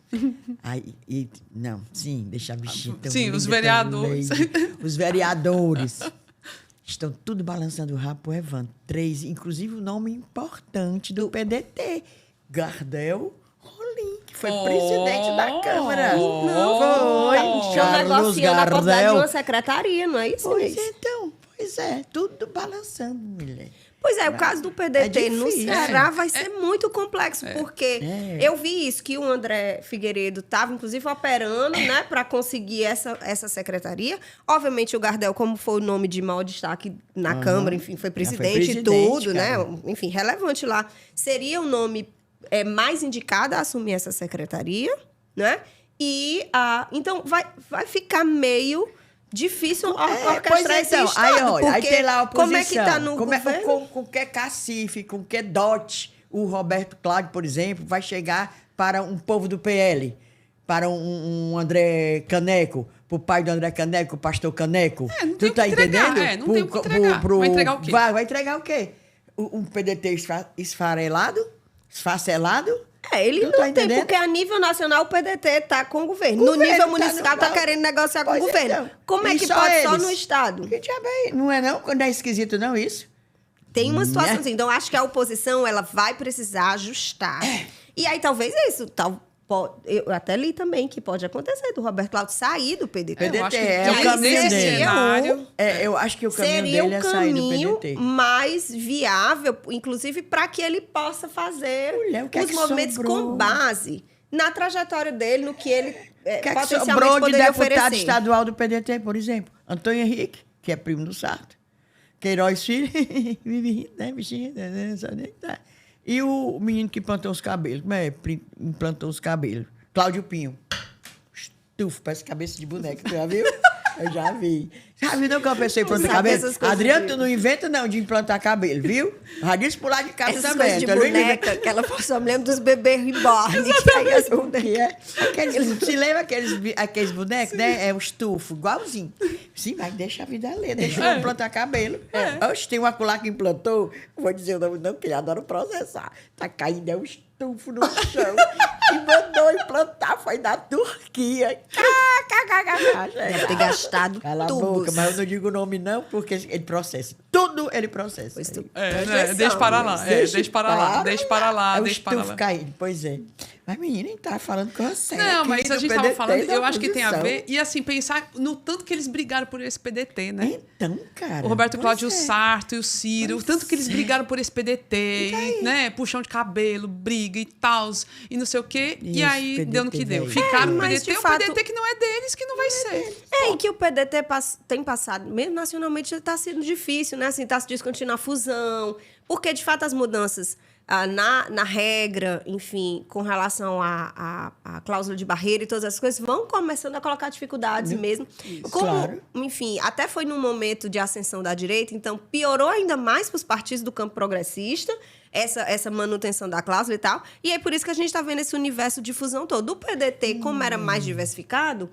Aí, deixa a bichinha tão Sim, linda, os vereadores. Os vereadores. Estão tudo balançando o rabo pro Evandro. 3, inclusive o nome importante do PDT. Gardel Rolim, que foi presidente da Câmara. Estão negociando a possibilidade de uma secretaria, não é isso, Pois é, tudo balançando, mulher. Pois é, o caso do PDT no Ceará vai ser muito complexo, porque eu vi isso, que o André Figueiredo estava, inclusive, operando, né, para conseguir essa secretaria. Obviamente, o Gardel, como foi o nome de maior destaque na Câmara, enfim, foi presidente e tudo, cara, né? Enfim, relevante lá. Seria o nome mais indicado a assumir essa secretaria, né? E, então, vai ficar meio difícil orquestrar esse estado. Aí, olha, aí tem lá a oposição. Como é que tá no governo? Com que cacife, com que dote o Roberto Cláudio, por exemplo, vai chegar para um povo do PL, para um André Caneco, para o pai do André Caneco, o pastor Caneco. Tu tá entendendo? Não tem o que entregar. Vai entregar o quê? Vai entregar o quê? Um PDT esfarelado? Esfacelado? Ele não tem, porque a nível nacional o PDT está com o governo. No nível municipal está querendo negociar com o governo. Então, como é que pode só no Estado? Que diabo é? Não é não? Não é esquisito não isso? Tem uma situação assim. Então, acho que a oposição ela vai precisar ajustar. E aí, talvez isso. Eu até li também que pode acontecer do Roberto Cláudio sair do PDT. PDT é o caminho dele. Eu acho que o caminho dele é sair do PDT. Seria o caminho mais viável, inclusive, para que ele possa fazer os movimentos com base na trajetória dele, no que ele potencialmente sobrou de poderia deputado oferecer. estadual do PDT, por exemplo. Antônio Henrique, que é primo do Sarto. Queiroz Filho, vive rindo, né, bichinha? E o menino que plantou os cabelos, como é? Implantou os cabelos. Cláudio Pinho. Estufo, parece cabeça de boneca, tu já viu? Eu já vi. Já viu não que uma pessoa implanta Sabe cabelo? essas coisas Adriano, de- tu não inventa não de implantar cabelo, viu? Já disse pular de cabelo Essas também. coisas de tu não inventa. boneca, que ela só me lembra dos bebês reborn. Que aí as O que é? Se lembra aqueles bonecos, né? É o estufo, igualzinho. Sim, mas deixa a vida ler, deixa eu implantar cabelo. Oxe, tem uma colar que implantou, vou dizer o nome não, porque ele adora processar. Tá caindo, é um estufo no chão. E mandou implantar, foi da Turquia. Deve ter gastado Cala a tubos. boca, mas eu não digo o nome não, porque ele processa. Tudo ele processa. Pois tu- Deixa para lá. Deixa para lá. Deixa para lá. É o Deixa para estufo lá. caindo, pois é. Mas, menina, nem tá falando com você. Não, mas aqui a do gente tava PDT falando, da eu acho que tem a oposição. ver. E assim, pensar no tanto que eles brigaram por esse PDT, né? Então, cara. O Roberto pois Cláudio, o é. Sarto e o Ciro, o tanto que eles brigaram por esse PDT, e, né? Puxão de cabelo, briga e tal, e não sei o quê. E Isso, aí PDT deu no que deu. veio. Ficaram no mas PDT, de o fato- PDT que não é deles, que não vai ser. É, e que o PDT tem passado, mesmo nacionalmente, está sendo difícil, né? Assim, está se discutindo a fusão, porque, de fato, as mudanças na regra, enfim, com relação à cláusula de barreira e todas as coisas, vão começando a colocar dificuldades mesmo. Como, claro. enfim, até foi num momento de ascensão da direita, então piorou ainda mais para os partidos do campo progressista, essa manutenção da cláusula e tal. E é por isso que a gente está vendo esse universo de fusão todo. O PDT, como era mais diversificado,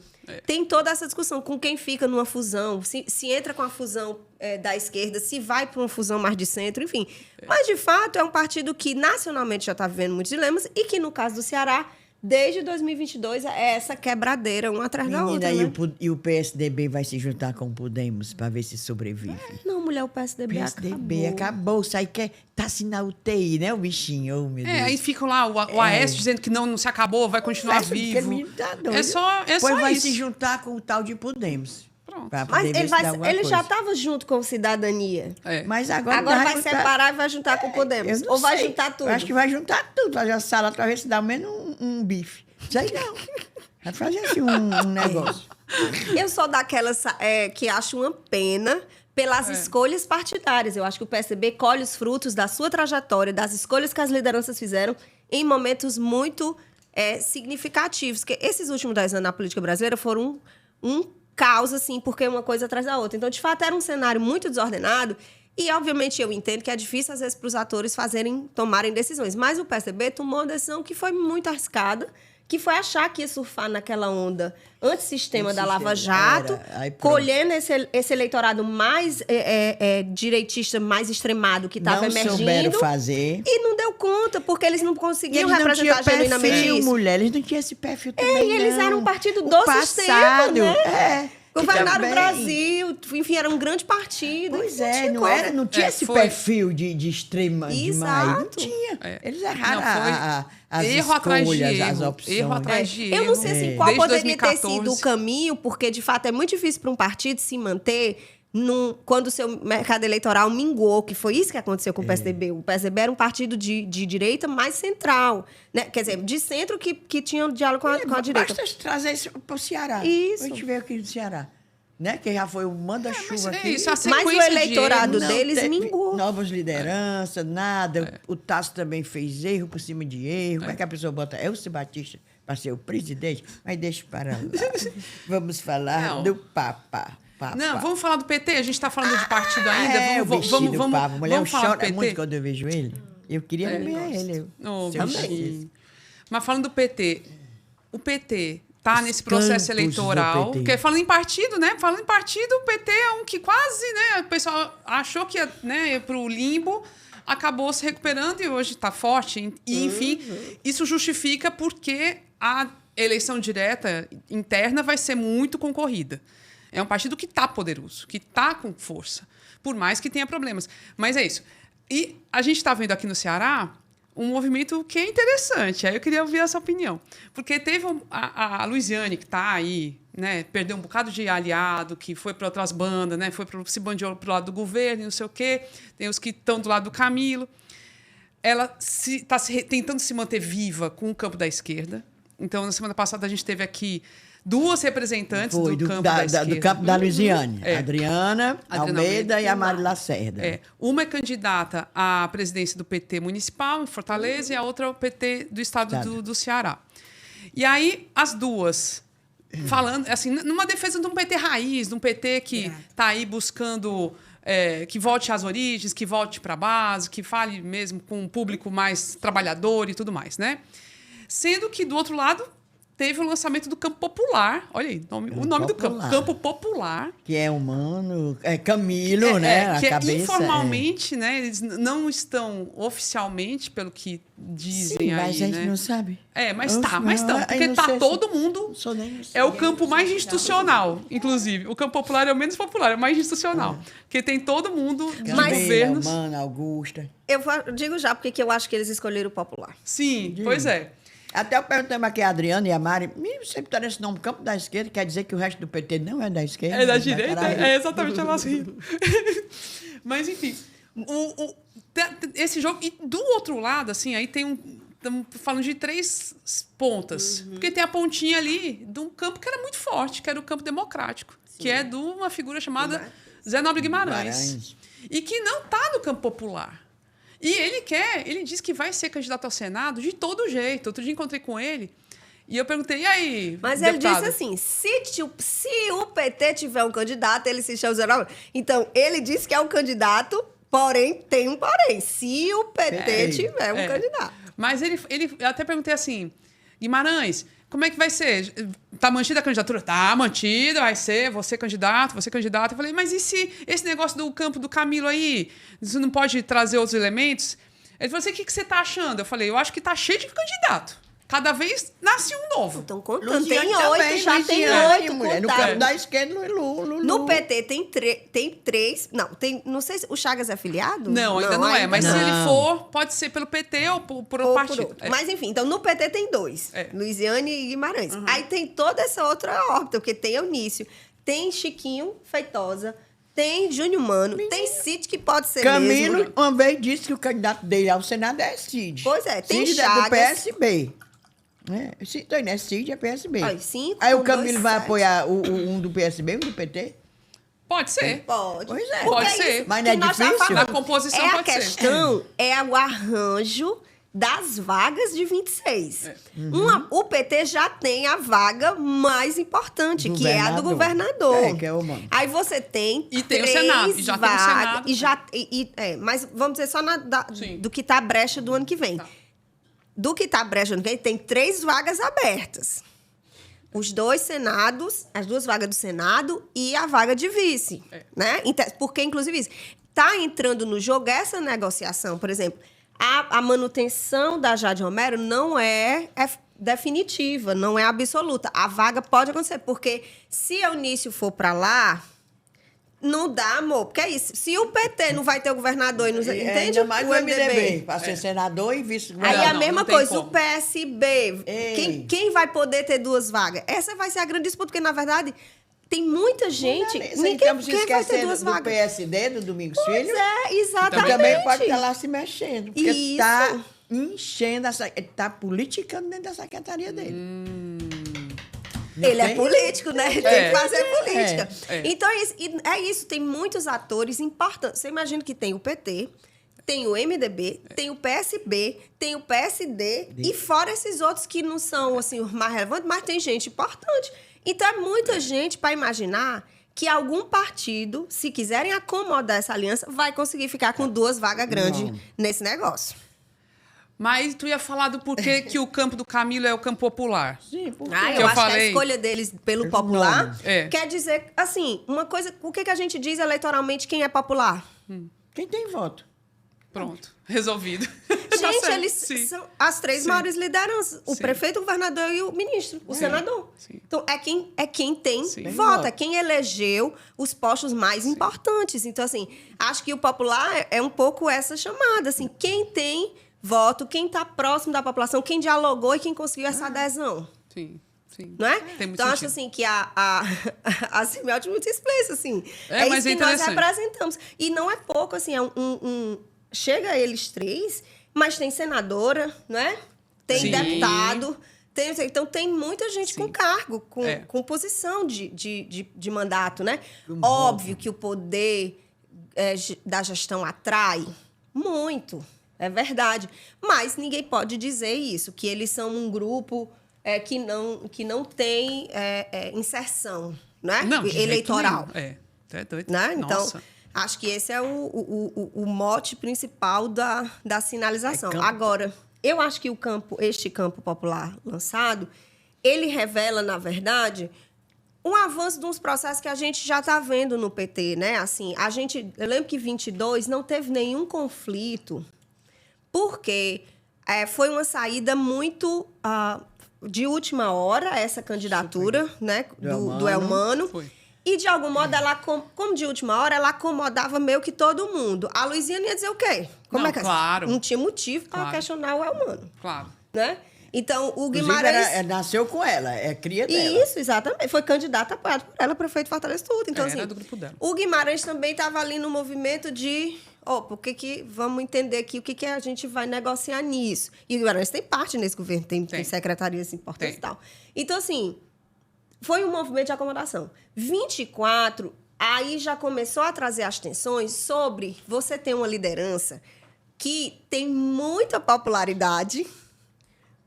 tem toda essa discussão com quem fica numa fusão, se entra com a fusão da esquerda, se vai para uma fusão mais de centro, enfim. Mas, de fato, é um partido que nacionalmente já está vivendo muitos dilemas e que, no caso do Ceará, desde 2022, é essa quebradeira, uma atrás da outra, Menina, né? e o PSDB vai se juntar com o Podemos para ver se sobrevive. Não, mulher, o PSDB, acabou. Sai que tá assim na UTI, né, o bichinho? Oh, meu Deus. Aí fica lá o Aécio dizendo que não se acabou, vai continuar Parece que vivo. aquele menino tá doido. É só Pois vai isso. se juntar com o tal de Podemos. Pronto. Pra Mas poder ver ele, se dá alguma ele já coisa. estava junto com o Cidadania. É. Mas agora Agora vai juntar- separar e vai juntar com o Podemos. Eu não Ou vai sei. juntar tudo? Eu acho que vai juntar tudo. Fazer a salada para ver se dá ao menos um bife. Sei não. Vai fazer assim um negócio. Eu sou daquelas que acho uma pena pelas escolhas partidárias. Eu acho que o PSDB colhe os frutos da sua trajetória, das escolhas que as lideranças fizeram em momentos muito significativos. Porque esses últimos 10 anos na política brasileira foram um caos, assim, porque uma coisa atrás da outra. Então, de fato, era um cenário muito desordenado. E, obviamente, eu entendo que é difícil, às vezes, para os atores tomarem decisões. Mas o PSDB tomou uma decisão que foi muito arriscada, que foi achar que ia surfar naquela onda antissistema da Lava Jato, Era, aí pronto. colhendo esse eleitorado mais direitista, mais extremado, que estava Não emergindo. souberam fazer. E não deu conta, porque eles não conseguiam Eles não representar tinham genuinamente perfil, isso. mulher. Eles não tinham esse perfil também, E eles não. eram um partido O do passado, sistema, né? Governaram também. o Brasil, enfim, era um grande partido. Pois tinha é, como. não tinha esse foi. perfil de extrema demais. Não Exato. tinha. É. Eles erraram Não, foi as erro atrás de escolhas, as erro. opções. Erro atrás de erro. Eu não sei assim, qual Desde poderia ter 2014. sido o caminho, porque, de fato, é muito difícil para um partido se manter quando o seu mercado eleitoral minguou, que foi isso que aconteceu com o PSDB. O PSDB era um partido de direita mais central, né? Quer dizer, de centro que tinha um diálogo com a direita. Basta trazer isso para o Ceará. Isso. A gente veio aqui do Ceará. Né? Que já foi o manda-chuva aqui. isso, a Mas o sequência de eleitorado erros. deles teve mingou. novas lideranças, nada. O Tasso também fez erro por cima de erro. Como é que a pessoa bota Elcio Batista para ser o presidente? Mas deixa para lá. Vamos falar Não. do Papa. Não, vamos falar do PT? A gente está falando de partido ainda. O bichinho do Papa. Mulher, eu vamos falar do choro PT? muito quando eu vejo ele. Eu queria ver ele. Oh, Se eu bichinho. pudesse. Mas falando do PT, o PT tá nesse processo campos do eleitoral. PT. Porque falando em partido, né? Falando em partido, o PT é um que quase, né? O pessoal achou que ia, né, ir pro limbo, acabou se recuperando e hoje está forte. E, enfim, isso justifica porque a eleição direta interna vai ser muito concorrida. É um partido que está poderoso, que está com força, por mais que tenha problemas. Mas é isso. E a gente está vendo aqui no Ceará um movimento que é interessante. Aí eu queria ouvir essa opinião. Porque teve a Luiziane, que está aí, né, perdeu um bocado de aliado, que foi para outras bandas, né, se bandeou para o lado do governo, não sei o quê. Tem os que estão do lado do Camilo. Ela está tentando se manter viva com o campo da esquerda. Então, na semana passada, a gente teve aqui duas representantes Foi do campo da esquerda. do campo da Luiziane. É. Adriana Almeida e a Mari Mari. Lacerda. É. Uma é candidata à presidência do PT municipal, em Fortaleza, e a outra é o PT do estado do Ceará. E aí, as duas falando, assim, numa defesa de um PT raiz, de um PT que está aí buscando que volte às origens, que volte para a base, que fale mesmo com um público mais trabalhador e tudo mais, né? Sendo que, do outro lado, teve o lançamento do Campo Popular. Olha aí, o nome do campo. Campo Popular. Que é humano, é Camilo, né? Que a cabeça, informalmente, né? Eles não estão oficialmente, pelo que dizem. Sim, aí, mas a gente né? não sabe. Mas estão. Porque todo mundo. É o campo mais institucional, inclusive. O Campo Popular é o menos popular, é o mais institucional. Porque tem todo mundo de governos. Humana, Augusta. Eu digo já porque eu acho que eles escolheram o popular. Sim, pois é. Até eu perguntamos aqui a Adriana e a Mari, sempre está nesse nome, Campo da Esquerda, quer dizer que o resto do PT não é da esquerda? É da direita? É exatamente, elas riram. Mas, enfim, esse jogo... E do outro lado, assim, aí tem estamos falando de 3 pontas. Porque tem a pontinha ali de um campo que era muito forte, que era o campo democrático, que é de uma figura chamada Zé Nobre Guimarães. E que não está no campo popular. E ele diz que vai ser candidato ao Senado de todo jeito. Outro dia encontrei com ele e eu perguntei, e aí, Mas deputado? ele disse assim, se o PT tiver um candidato, ele se chama Zé Nobre. Então, ele disse que é um candidato, porém, tem um porém. Se o PT tiver um candidato. Mas eu até perguntei assim, Guimarães, como é que vai ser? Tá mantida a candidatura? Tá mantida, vai ser, você candidato. Eu falei, mas e se esse negócio do campo do Camilo aí, você não pode trazer outros elementos? Ele falou assim, o que você tá achando? Eu falei, eu acho que tá cheio de candidato. Cada vez nasce um novo. Estão contando, Luciane tem 8, também, já Luciane, tem 8 mulher. No campo da esquerda, Lulu. No PT tem 3. Não sei se o Chagas é afiliado? Não, ainda não é. Mas se ele for, pode ser pelo PT ou por outro partido. Por outro. Mas enfim, então no PT tem 2. Luiziane e Guimarães. Aí tem toda essa outra órbita, porque tem Eunício, tem Chiquinho Feitosa, tem Júnior Mano, tem Cid que pode ser Camilo, mesmo. uma vez disse que o candidato dele ao Senado é Cid. Pois é, tem Cid Chagas. é do PSB. Né? Cid é PSB. Aí o Camilo vai apoiar um do PSB, um do PT? Pode ser. Pode. Pois é. Pode ser. Mas não é difícil? Na composição pode ser. A questão é o arranjo das vagas de 26. O PT já tem a vaga mais importante, que é a do governador. Que é o mano. Aí você tem E tem o 3 Senado, e já tem o Senado. Mas vamos dizer só do que tá a brecha do ano que vem. Do que tá a brecha do ano que vem, tem 3 vagas abertas. Os 2 senados, as 2 vagas do Senado e a vaga de vice. Né? Porque, inclusive, está entrando no jogo essa negociação. Por exemplo, a manutenção da Jade Romero não é definitiva, não é absoluta. A vaga pode acontecer, porque se Eunício for para lá, não dá, amor. Porque é isso. Se o PT não vai ter o governador e não entende, Ainda mais o MDB. Para ser senador e vice-governador. Aí a mesma coisa, como. o PSB. Quem vai poder ter 2 vagas? Essa vai ser a grande disputa, porque, na verdade, tem muita gente. Quem vai ter 2 vagas? Do PSD, do Domingos Pois Filho. é, exatamente. Que também pode estar lá se mexendo. Porque Isso. está enchendo, está politicando dentro da secretaria dele. Ele é político, né? Ele tem que fazer política. Então, é isso. Tem muitos atores importantes. Você imagina que tem o PT, tem o MDB, tem o PSB, tem o PSD, e fora esses outros que não são assim, os mais relevantes, mas tem gente importante. Então, é muita gente para imaginar que algum partido, se quiserem acomodar essa aliança, vai conseguir ficar com 2 vagas grandes nesse negócio. Mas tu ia falar do porquê que o campo do Camilo é o campo popular. Sim, porque Eu acho que a escolha deles pelo popular É. quer dizer, assim, uma coisa... O que a gente diz eleitoralmente quem é popular? quem tem voto? Pronto, resolvido. Tá Gente, certo. eles Sim. são as 3 Sim. maiores lideranças. O Sim. prefeito, o governador e o ministro, o senador. Sim. Então, é quem tem Sim. voto, é quem elegeu os postos mais importantes. Então, assim, acho que o popular é um pouco essa chamada, assim, quem tem voto, quem está próximo da população, quem dialogou e quem conseguiu essa adesão. Sim, sim. Não é? Tem muito Então, acho sentido. assim que a semiótica é muito explícita, assim. É, mas isso é que nós interessante. representamos. E não é pouco, assim, chega a eles 3, mas tem senadora, não é? Tem Sim. deputado. Então, tem muita gente Sim. com cargo, com posição de mandato, né? Óbvio que o poder da gestão atrai muito, é verdade. Mas ninguém pode dizer isso, que eles são um grupo que não tem inserção, né? Não, de jeito eleitoral. nenhum. É doido. Né? Então, Nossa. acho que esse é o mote principal da sinalização. campo. Agora, eu acho que este campo popular lançado, ele revela, na verdade, um avanço de uns processos que a gente já está vendo no PT, né? Assim, eu lembro que 22 não teve nenhum conflito, porque foi uma saída muito de última hora, essa candidatura, né, do Elmano. Foi. E, de algum modo, ela, como de última hora, ela acomodava meio que todo mundo. A Luiziane ia dizer o quê? Não, claro. Não tinha motivo para Claro. questionar o Elmano, Claro. né? Então, o Inclusive, Guimarães... nasceu com ela, é cria dela. Isso, exatamente. Foi candidato apoiado por ela, prefeito de Fortaleza, tudo. Então, Era assim, do grupo dela. o Guimarães também estava ali no movimento de... vamos entender aqui o que a gente vai negociar nisso. E o Guimarães tem parte nesse governo, tem secretarias importantes e tal. Então, assim, foi um movimento de acomodação. 24, aí já começou a trazer as tensões sobre você ter uma liderança que tem muita popularidade,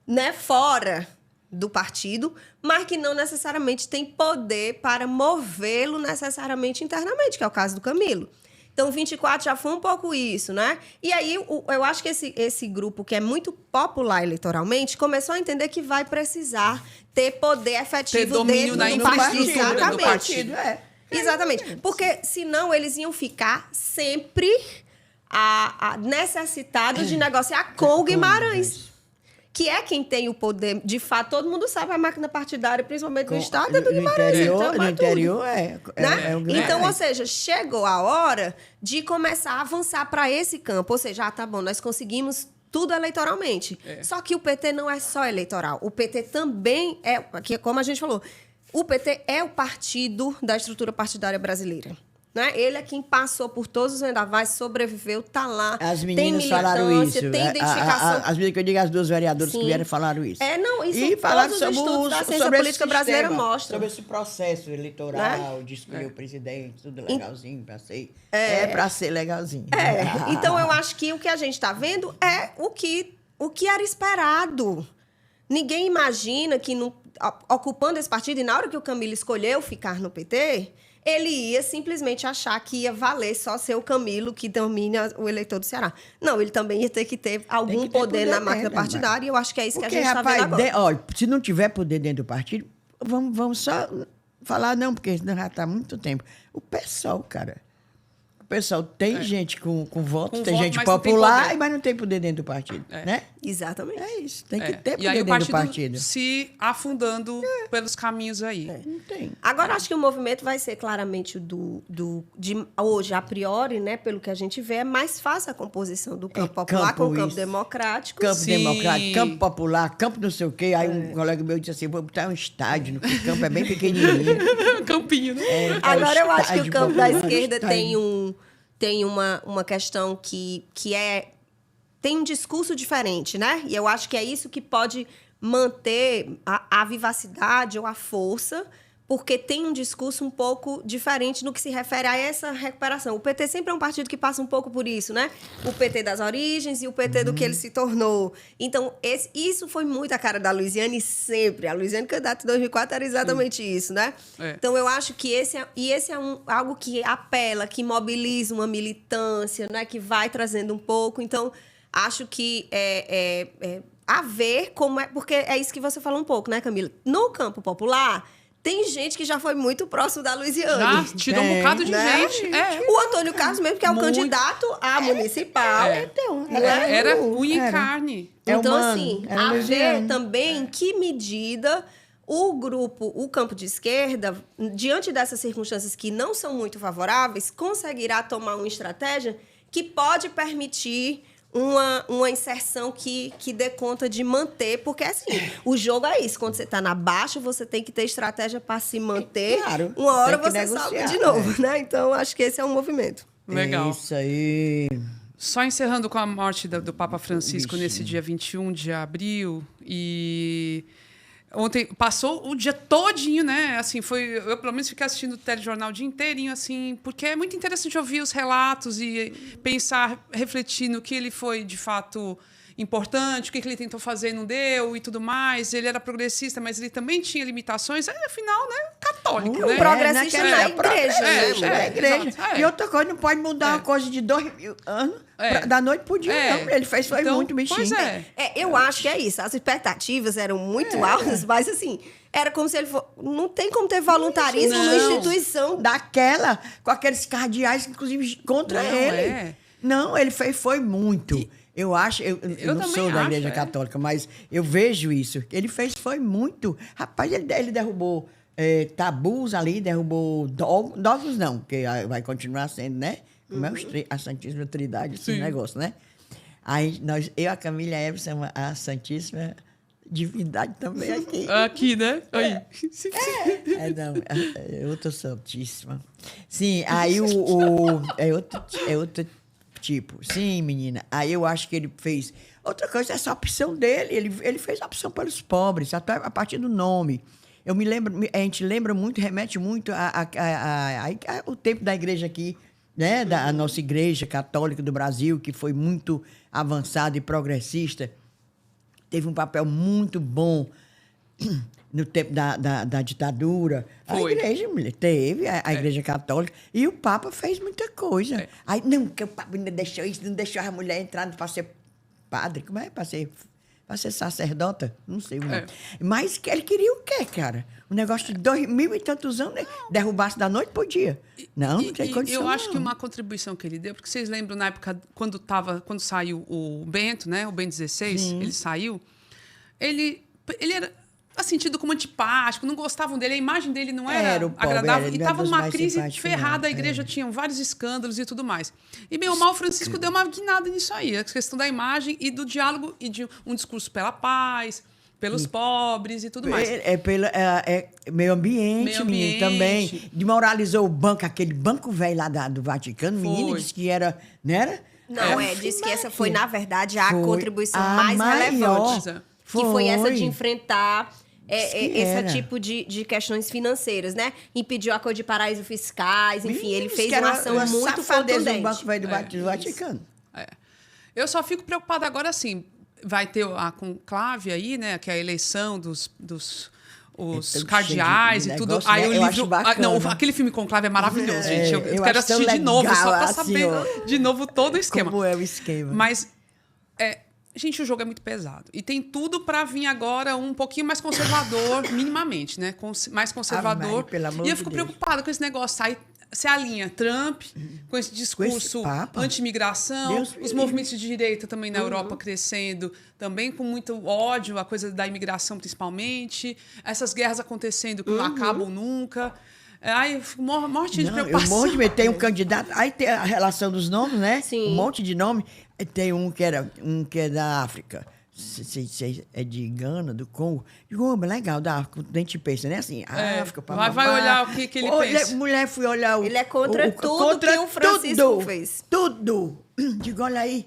né, fora do partido, mas que não necessariamente tem poder para movê-lo necessariamente internamente, que é o caso do Camilo. Então, 24 já foi um pouco isso, né? E aí, eu acho que esse grupo, que é muito popular eleitoralmente, começou a entender que vai precisar ter poder efetivo Ter domínio dentro na do partido. infraestrutura do Exatamente. partido. Exatamente. Porque, senão, eles iam ficar sempre necessitados de negociar com o Guimarães. Que é quem tem o poder, de fato, todo mundo sabe, a máquina partidária, principalmente no Estado, é do Guimarães. No interior, né? o Guimarães. Então, ou seja, chegou a hora de começar a avançar para esse campo. Ou seja, tá bom, nós conseguimos tudo eleitoralmente. Só que o PT não é só eleitoral. O PT também como a gente falou, o PT é o partido da estrutura partidária brasileira. Né? Ele é quem passou por todos os vendavais, sobreviveu, tá lá. As meninas falaram isso. Tem identificação. As meninas que eu digo, as duas vereadoras que vieram falaram isso. Isso falaram todos os estudos da ciência política brasileira mostram. Sobre esse processo eleitoral, Né? de escolher o presidente, tudo legalzinho para ser. Para ser legalzinho. Então, eu acho que o que a gente está vendo é o que era esperado. Ninguém imagina que, ocupando esse partido, e na hora que o Camilo escolheu ficar no PT, ele ia simplesmente achar que ia valer só ser o Camilo que domina o eleitor do Ceará. Não, ele também ia ter que ter algum poder na máquina partidária, e eu acho que é isso que a gente está vendo agora. Olha, se não tiver poder dentro do partido, vamos só falar, não, porque já está há muito tempo. O PSOL, cara. O pessoal tem gente com voto, tem gente popular, mas não tem poder dentro do partido, né? Exatamente. É isso, tem que ter E aí poder dentro do partido. se afundando pelos caminhos aí. Não tem. Agora, acho que o movimento vai ser claramente de hoje, a priori, né, pelo que a gente vê, é mais fácil a composição do campo popular com o campo democrático. Campo Sim. democrático, campo popular, campo não sei o quê. Aí um colega meu disse assim, vou botar um estádio, porque o campo é bem pequenininho. Campinho, né? Agora, eu acho que o estádio campo da popular, esquerda estádio. tem uma questão que tem um discurso diferente, né? E eu acho que é isso que pode manter a vivacidade ou a força, porque tem um discurso um pouco diferente no que se refere a essa recuperação. O PT sempre é um partido que passa um pouco por isso, né? O PT das origens e o PT do que ele se tornou. Então, isso foi muito a cara da Luiziane sempre. A Luiziane, candidata em 2004, era exatamente isso, né? Então, eu acho que esse é algo que apela, que mobiliza uma militância, né? Que vai trazendo um pouco. Então, acho que a ver como é... Porque é isso que você falou um pouco, né, Camila? No campo popular, tem gente que já foi muito próximo da Luiziane. Já tirou um bocado de gente. O Antônio Carlos mesmo, que é o candidato a municipal. Então, Era unha e carne. Então, humano, assim, era a ver Luiziane. também em que medida o campo de esquerda, diante dessas circunstâncias que não são muito favoráveis, conseguirá tomar uma estratégia que pode permitir uma inserção que dê conta de manter, porque assim, o jogo é isso, quando você está na baixa, você tem que ter estratégia para se manter, Claro, uma hora tem que você sobe negociar, de novo, né? Então, acho que esse é um movimento. Legal. Isso aí. Só encerrando com a morte do Papa Francisco Bichinho. nesse dia 21 de abril, e ontem passou o dia todinho, né? Assim, eu pelo menos fiquei assistindo o telejornal o dia inteirinho, assim, porque é muito interessante ouvir os relatos e pensar, refletir no que ele foi de fato importante, o que ele tentou fazer e não deu e tudo mais. Ele era progressista, mas ele também tinha limitações. Aí, afinal, né, católico, né? Progressista na igreja, né? Na igreja. Exato, E outra coisa, não pode mudar uma coisa de 2000 anos da noite pro dia, não. Ele fez, foi Então, muito bichinho. Pois é. Eu acho que é isso. As expectativas eram muito altas, mas assim, era como se ele fosse... Não tem como ter voluntarismo numa instituição. Daquela, com aqueles cardeais, inclusive, contra Não, ele. Não, ele fez, foi muito. Eu acho, eu não também sou da acho, igreja católica, mas eu vejo isso. Ele fez, foi muito. Rapaz, ele derrubou tabus ali, derrubou dogmas, não, porque vai continuar sendo, né? Como é a Santíssima Trindade, esse negócio, né? Aí eu, a Camila e a Eva, somos a Santíssima Divindade também aqui. Aqui, né? Aí. É outra Santíssima. Sim, aí é outro tipo. Sim, menina. Aí eu acho que ele fez... Outra coisa, essa opção dele. Ele fez a opção pelos pobres, até a partir do nome. Eu me lembro... A gente lembra muito, remete muito ao tempo da igreja aqui, né? Da nossa igreja católica do Brasil, que foi muito avançada e progressista. Teve um papel muito bom no tempo da ditadura. Foi. A igreja, mulher, teve, a igreja católica. E o Papa fez muita coisa. Aí, não, que o Papa não deixou isso, não deixou a mulher entrar para ser padre. Como é? Para ser sacerdota? Não sei o nome. Mas que ele queria o quê, cara? Um negócio de 2000 e tantos anos, né? Derrubasse da noite pro dia. Não tem condição. Eu acho que uma contribuição que ele deu, porque vocês lembram na época, quando saiu o Bento, né? O Bento XVI, ele saiu. Ele era assim, tido como antipático, não gostavam dele, a imagem dele não era agradável. E estava numa crise ferrada, a igreja tinha vários escândalos e tudo mais. E, bem ou mal, o Francisco deu uma guinada nisso aí, a questão da imagem e do diálogo e de um discurso pela paz, pelos pobres e tudo mais. Meio ambiente, menino, também. Demoralizou o banco, aquele banco velho lá do Vaticano. O menino disse que era... Não era? Não, disse que essa foi, na verdade, a contribuição mais relevante. Que foi essa de enfrentar esse tipo de questões financeiras, né? Impediu a cor de paraíso fiscais, enfim, ele fez uma ação muito contundente. O banco velho do Vaticano. Eu só fico preocupada agora, assim, vai ter a conclave aí, né? Que é a eleição dos cardeais e tudo. Negócio, aí né? o livro. Aquele filme Conclave é maravilhoso, gente. Eu quero assistir de novo, só para saber de novo todo o esquema. Como é o esquema. Mas, gente, o jogo é muito pesado. E tem tudo para vir agora um pouquinho mais conservador, minimamente, né? Mais conservador. Pelo amor e eu fico preocupada com esse negócio. Aí se alinha Trump com esse discurso anti-imigração, os movimentos de direita também na Europa crescendo, também com muito ódio, a coisa da imigração principalmente, essas guerras acontecendo que não acabam nunca. Aí eu fico morte de preocupação. Eu morro de medo. Tem um candidato, aí tem a relação dos nomes, né? Sim. Um monte de nome. Tem um que é da África. É de Gana, do Congo. Digo, legal, da África. A gente pensa, né? Assim, África, vai olhar o que ele pensa. Mulher, fui olhar Ele é contra tudo que o Francisco fez. Tudo. Digo, olha aí.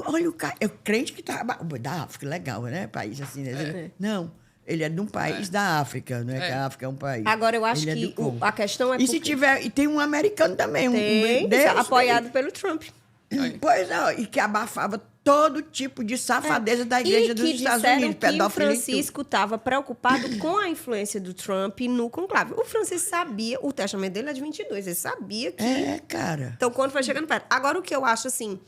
Olha o cara. Eu crente que tá da África, legal, né? País assim, né? Não. Ele é de um país da África, não é que a África é um país. Agora, eu acho que a questão é... Se tiver... E tem um americano também. Apoiado pelo Trump. Pois é, e que abafava todo tipo de safadeza da igreja dos Estados Unidos. Que o Francisco estava preocupado com a influência do Trump no conclave. O Francisco sabia, o testamento dele é de 22, ele sabia que... cara. Então, quando foi chegando perto... Agora, o que eu acho, assim,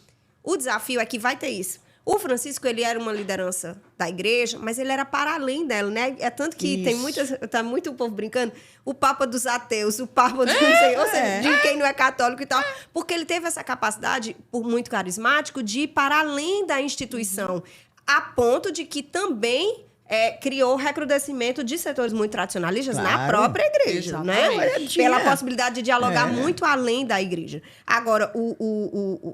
o desafio é que vai ter isso. O Francisco, ele era uma liderança da igreja, mas ele era para além dela, né? É tanto que tem tá muito povo brincando, o Papa dos ateus, o Papa do ou seja, de quem não é católico e tal. Porque ele teve essa capacidade, por muito carismático, de ir para além da instituição, a ponto de que também criou o recrudescimento de setores muito tradicionalistas na própria igreja, né? Pela possibilidade de dialogar muito além da igreja. Agora,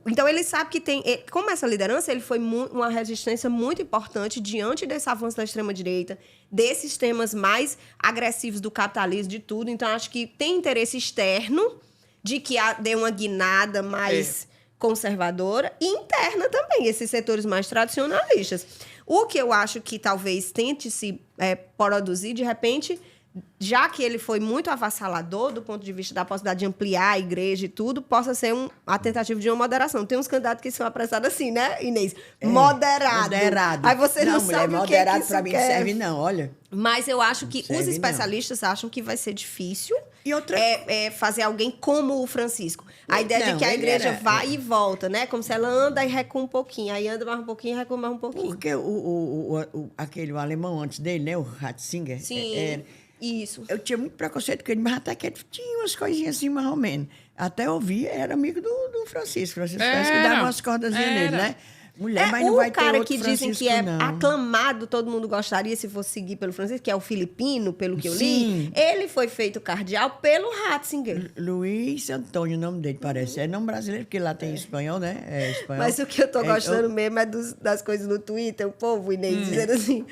então ele sabe que tem... Como essa liderança, ele foi uma resistência muito importante diante desse avanço da extrema-direita, desses temas mais agressivos do capitalismo, de tudo. Então, acho que tem interesse externo de que dê uma guinada mais conservadora e interna também, esses setores mais tradicionalistas. O que eu acho que talvez tente se produzir, de repente, já que ele foi muito avassalador do ponto de vista da possibilidade de ampliar a igreja e tudo, possa ser a tentativa de uma moderação. Tem uns candidatos que são apresentados assim, né, Inês? Moderado. Moderado. Aí você não mulher, sabe o que moderado isso pra mim não quer. serve, não, olha. Mas eu acho que serve, os especialistas acham que vai ser difícil E outra... fazer alguém como o Francisco. A ideia Não, de que a ele igreja era- vai e volta, né? Como se ela anda e recua um pouquinho. Aí anda mais um pouquinho e recua mais um pouquinho. Porque o alemão antes dele, né? O Ratzinger. Sim, isso. Eu tinha muito preconceito com ele, mas até que ele tinha umas coisinhas assim, mais ou menos. Até ouvir, era amigo do Francisco. Francisco parece que dava umas cordazinhas nele, né? Mulher, mas não vai ter cara outro que dizem Francisco, que é não. aclamado, todo mundo gostaria se fosse seguir pelo Francisco, que é o filipino, pelo que eu li. Sim. Ele foi feito cardeal pelo Ratzinger. Luiz Antônio, o nome dele parece. É nome brasileiro, porque lá tem espanhol, né? É espanhol. Mas o que eu tô gostando mesmo é das coisas no Twitter, o povo, Inês, dizendo assim...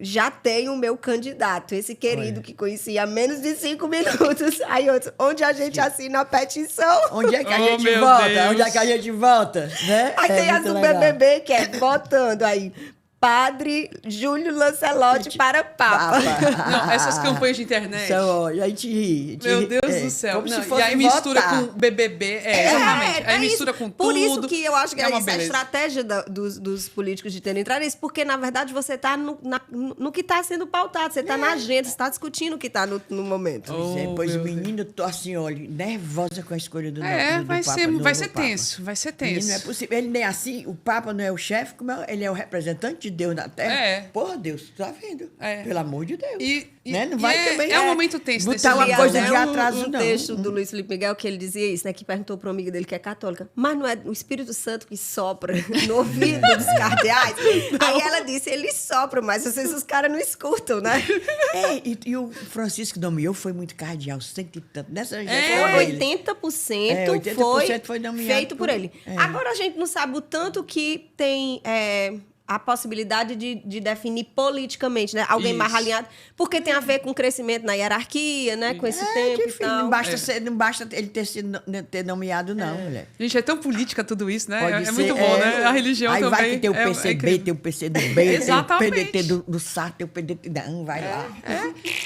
já tem o meu candidato, esse querido que conheci há menos de 5 minutos. Aí outros, onde a gente assina a petição? Onde é que a Oh, gente meu volta? Deus. Onde é que a gente volta? Né? Aí tem as muito do legal. BBB, que é votando aí. Padre Júlio Lancelotti para Papa. Não, essas campanhas de internet. São, a gente ri. Meu Deus do céu. Como Não, se fosse e aí mistura votar. com BBB. Exatamente. Aí é mistura isso. com tudo. Por isso que eu acho que uma isso é a beleza. estratégia dos políticos de terem entrado nisso, porque, na verdade, você está no que está sendo pautado, você está na agenda, você está discutindo o que está no momento. Pois meu o menino, tô assim, olha, nervosa com a escolha do Vai Papa, ser, do vai novo ser Papa. tenso, vai ser Menino, não é tenso. possível. Ele nem assim, o Papa não é o chefe, como ele é o representante de Deus na Terra. Porra, Deus, tu tá vendo? Pelo amor de Deus. Né? Não vai também. É um momento tenso desse botar uma livro, coisa né? de atraso, um não. texto do Luiz Felipe Miguel que ele dizia isso, né? Que perguntou para uma amiga dele que é católica. Mas não é o Espírito Santo que sopra no ouvido dos cardeais? Aí ela disse, ele sopra, mas vocês, os caras não escutam, né? E o Francisco nomeou foi muito cardeal, cento e tanto. Nessa já Foi foi ele. 80%, 80% foi nomeado feito por ele. Agora a gente não sabe o tanto que tem a possibilidade de definir politicamente, né? Alguém mais Isso. alinhado, porque tem a ver com o crescimento na hierarquia, né? Com esse tempo e Filho, tal. não basta ele ter nomeado, não, mulher. Gente, é tão política tudo isso, né? Pode É ser, muito bom, né? A religião aí também. vai que tem o é PCB, incrível. tem o PCdoB, tem o Exatamente. PDT do SAR, tem o PDT... Não, vai lá.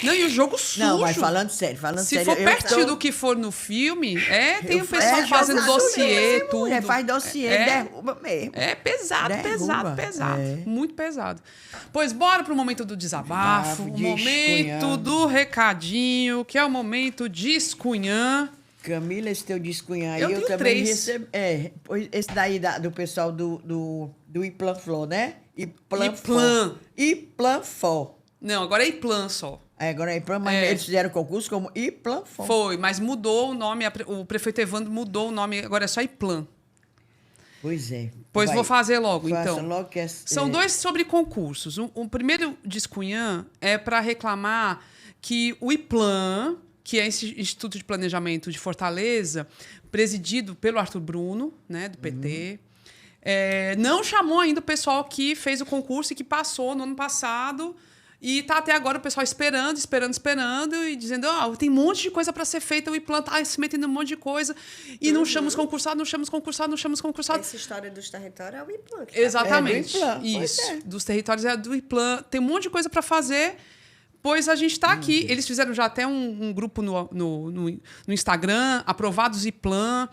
Não, e o jogo sujo. Não, mas falando sério, Se for pertinho do que for no filme, tem o pessoal É, fazendo jogo sujo dossiê, mesmo, tudo. mulher, faz dossiê, derruba mesmo. É pesado, Derruba, pesado. é. Muito pesado. Pois bora pro momento do desabafo, o momento descunhando. do recadinho, que é o momento descunhã. Camila, esse teu descunhar aí, Eu eu tenho também 3. recebi. Pois esse daí do pessoal do Iplanflor, né? Iplan. Iplanfor. Não, agora é Iplan só. Agora é Iplan, mas eles fizeram concurso como Iplanfor. Foi, mas mudou o nome, o prefeito Evandro mudou o nome, agora é só Iplan. Pois é. Pois Vai, vou fazer logo, faça então. logo que São 2 sobre concursos. O primeiro descunhã é para reclamar que o IPLAN, que é esse Instituto de Planejamento de Fortaleza, presidido pelo Arthur Bruno, né, do PT, não chamou ainda o pessoal que fez o concurso e que passou no ano passado. E tá até agora o pessoal esperando e dizendo, tem um monte de coisa para ser feita, o IPLAN tá se metendo em um monte de coisa e não chamamos concursado. Essa história dos territórios é o IPLAN. Exatamente. É do IPLAN, Isso. pois é. Dos territórios é do IPLAN. Tem um monte de coisa para fazer, pois a gente está aqui. Eles fizeram já até um grupo no Instagram, aprovados IPLAN.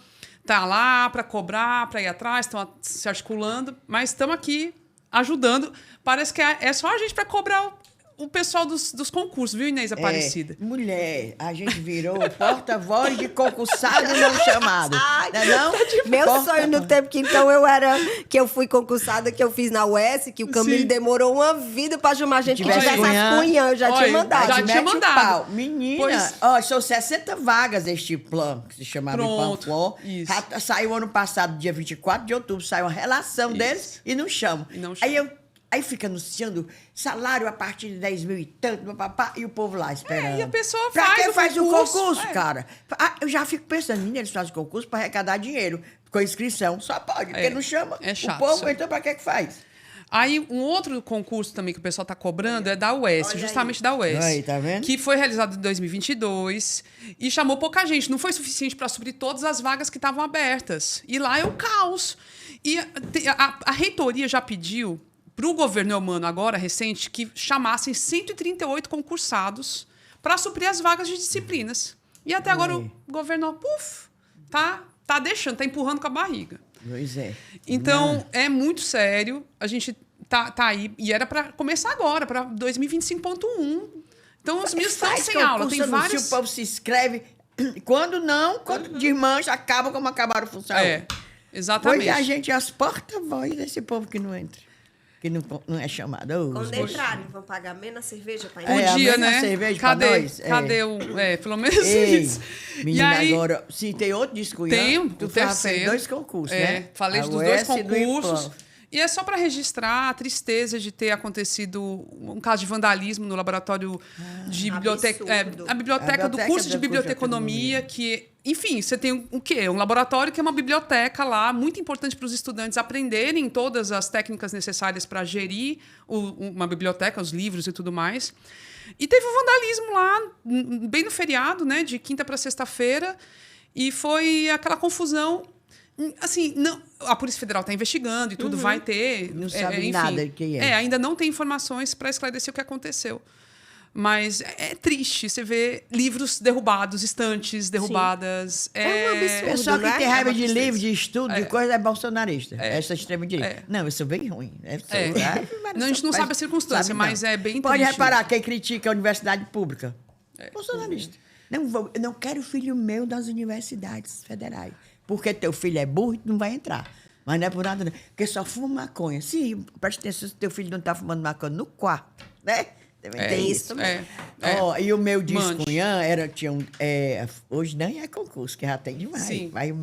Tá lá para cobrar, para ir atrás, estão se articulando, mas estamos aqui ajudando. Parece que é só a gente para cobrar o pessoal dos concursos, viu, Inês Aparecida? Mulher, a gente virou porta-voz de concursado não chamado. Ai, Não é não? Meu sonho no tempo que então que eu fui concursada, que eu fiz na UES, que o Camilo Sim. demorou uma vida pra chamar a gente que Tivesse tivesse as cunhã, eu já Olha, tinha mandado. já Mete tinha o mandado. pau. Menina, Pois- são 60 vagas este plano, que se chamava Pronto, Iplanflor. isso. Saiu ano passado, dia 24 de outubro, saiu uma relação deles e não chamam. E não chamam. Aí fica anunciando salário a partir de 10 mil e tanto, papapá, e o povo lá esperando. e a pessoa pra faz quem o faz concurso? o concurso, cara? Eu já fico pensando, menina, eles fazem concurso para arrecadar dinheiro. Com inscrição, só pode, porque não chama. É chato, o povo, isso aí. então, pra que faz? Aí, um outro concurso também que o pessoal está cobrando é da UES, Olha justamente da UES. Aí, tá vendo? Que foi realizado em 2022 e chamou pouca gente. Não foi suficiente para suprir todas as vagas que estavam abertas. E lá é o caos. E a reitoria já pediu para o governo Eumano, agora, recente, que chamassem 138 concursados para suprir as vagas de disciplinas. E até agora o governo, tá deixando, tá empurrando com a barriga. Pois é. Então, é muito sério. A gente tá aí. E era para começar agora, para 2025.1. Então, os meninos estão sem aula. Tem vários... O povo se inscreve. Quando desmancha, acaba como acabaram o funcionário. Exatamente. Pois a gente é as porta-voz desse povo que não entra. Que não é chamado. Quando entrarem, vão pagar menos cerveja para Podia, né? Cerveja cadê? Pra nós? Cadê o... pelo menos Ei, isso. Menina, e aí, agora... Se tem outro disco, tem tu o fez terceiro. 2 concursos, né? Falei A dos 2 UES e do concursos. IPAM. E é só para registrar a tristeza de ter acontecido um caso de vandalismo no laboratório de biblioteca. A biblioteca do curso de biblioteconomia, que, enfim, você tem o quê? Um laboratório que é uma biblioteca lá, muito importante para os estudantes aprenderem todas as técnicas necessárias para gerir uma biblioteca, os livros e tudo mais. E teve um vandalismo lá, bem no feriado, né, de quinta para sexta-feira, e foi aquela confusão. Assim, não, a Polícia Federal está investigando e tudo vai ter. Não sabe nada de quem é. Ainda não tem informações para esclarecer o que aconteceu. Mas é triste você ver livros derrubados, estantes derrubadas. É um absurdo. O pessoal que tem raiva de livro, de estudo, de coisa, é bolsonarista. Essa extrema-direita. Não, eu sou bem ruim. Não, a gente não sabe a circunstância, mas é bem Pode triste. reparar, quem critica a universidade pública. Bolsonarista. Eu não quero filho meu das universidades federais. Porque teu filho é burro e não vai entrar. Mas não é por nada, não. Porque só fuma maconha. Sim, presta atenção se teu filho não está fumando maconha no quarto, né? Também tem isso também. E o meu disco hoje nem é concurso, que já tem demais. Sim. Mas,